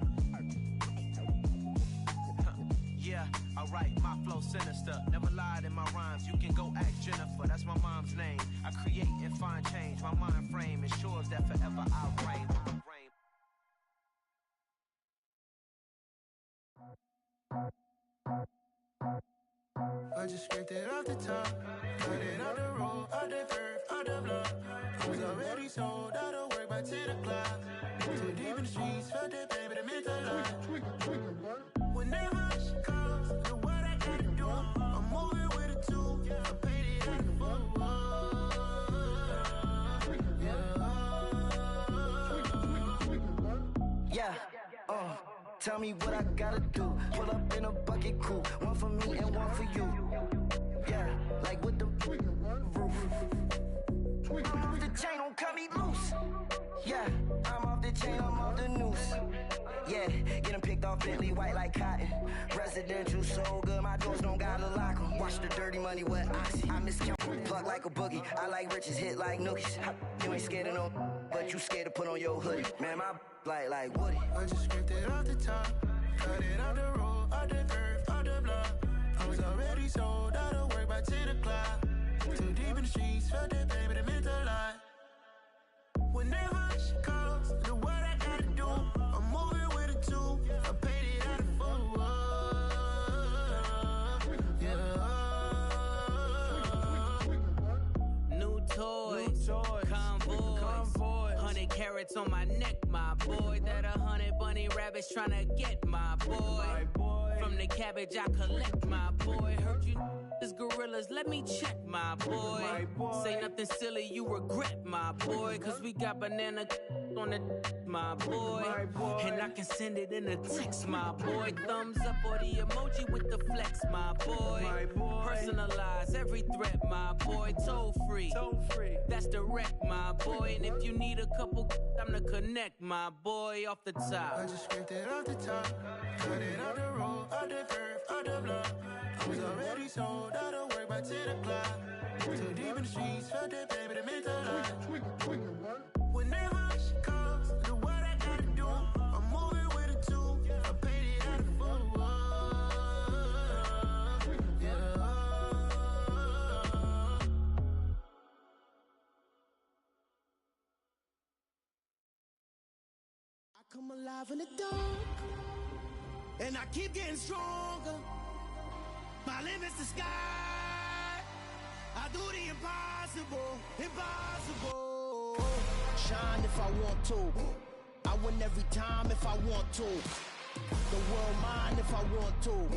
Yeah, alright, my flow sinister. Never lied in my rhymes, you can go ask Jennifer. That's my mom's name. I create and find change. My mind frame ensures that forever I'll reign. I just scraped it off the top, cut it out the road, out the curve, out the block. I was already sold out of work by 10 o'clock. Too deep in the streets, felt that pain, but it meant a lot. Whenever she calls, know what I gotta do. I'm moving with a two, I paid it out of full. Yeah, tell me what I gotta do. Pull up in a bucket crew, one for me and one for you. Yeah, like with the roof. I'm off the chain, don't cut me loose. Yeah, I'm off the chain, I'm off the noose. Yeah, get them picked off Bentley, white like cotton. Residential, so good, my doors don't gotta lock them. Watch the dirty money with Oxy. I miscount, plug like a boogie. I like riches, hit like nookies. You ain't scared of no, but you scared to put on your hoodie. Man, my like Woody. I just scraped it off the top, cut it out the road, out the curve, out the block. I was already sold out of work by 10 o'clock. Too deep in the streets, felt that pain, but it meant a lot. Whenever she calls, know what I gotta do. I'm moving with a two, I paid it out of full. Yeah. New toys, convoys, 100 carats on my neck, my boy. That 100 bunny rabbits tryna get my boy. From the cabbage I collect, my boy. Heard you is gorillas, let me check, my boy. Say nothing silly, you regret, my boy. Cause we got banana on the my boy. And I can send it in a text, my boy. Thumbs up or the emoji with the flex, my boy. Personalize every threat, my boy. Toll free, that's direct, my boy. And if you need a couple, I'm to connect, my boy, off the top. I just scraped it off the top, cut it out the road, out the curve, out the block. I was already sold out of work by 10 o'clock. Too deep in the streets, felt that pain, but it meant a lot. Whenever she calls, know what I gotta do. I'm moving with a two, I paid it out of full. I come alive in the dark, and I keep getting stronger. My limit's the sky. I do the impossible, impossible. Shine if I want to. I win every time if I want to. The world mine if I want to.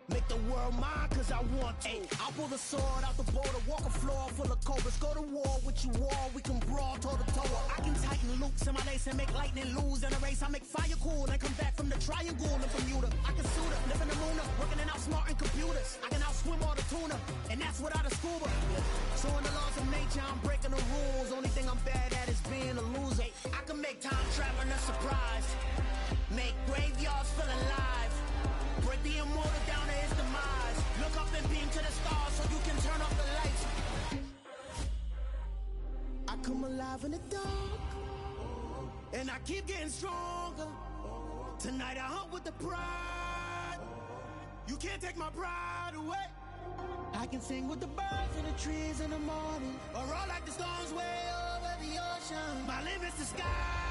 Make the world mine cause I want to. I'll pull the sword out the border, walk a floor full of cobras. Go to war with you all, we can brawl toe to toe. I can tighten loops in my lace and make lightning lose in a race. I make fire cool and come back from the triangle in Bermuda. I can suit up, live in the moon up, working and outsmarting computers. I can outswim all the tuna, and that's without a scuba. So in the laws of nature, I'm breaking the rules. Only thing I'm bad at is being a loser. I can make time traveling a surprise, make graveyards feel alive, break the immortal down to his demise. Look up and beam to the stars so you can turn off the lights. I come alive in the dark, and I keep getting stronger. Tonight I hunt with the pride. You can't take my pride away. I can sing with the birds and the trees in the morning, or roll like the storms way over the ocean. My limit's the sky.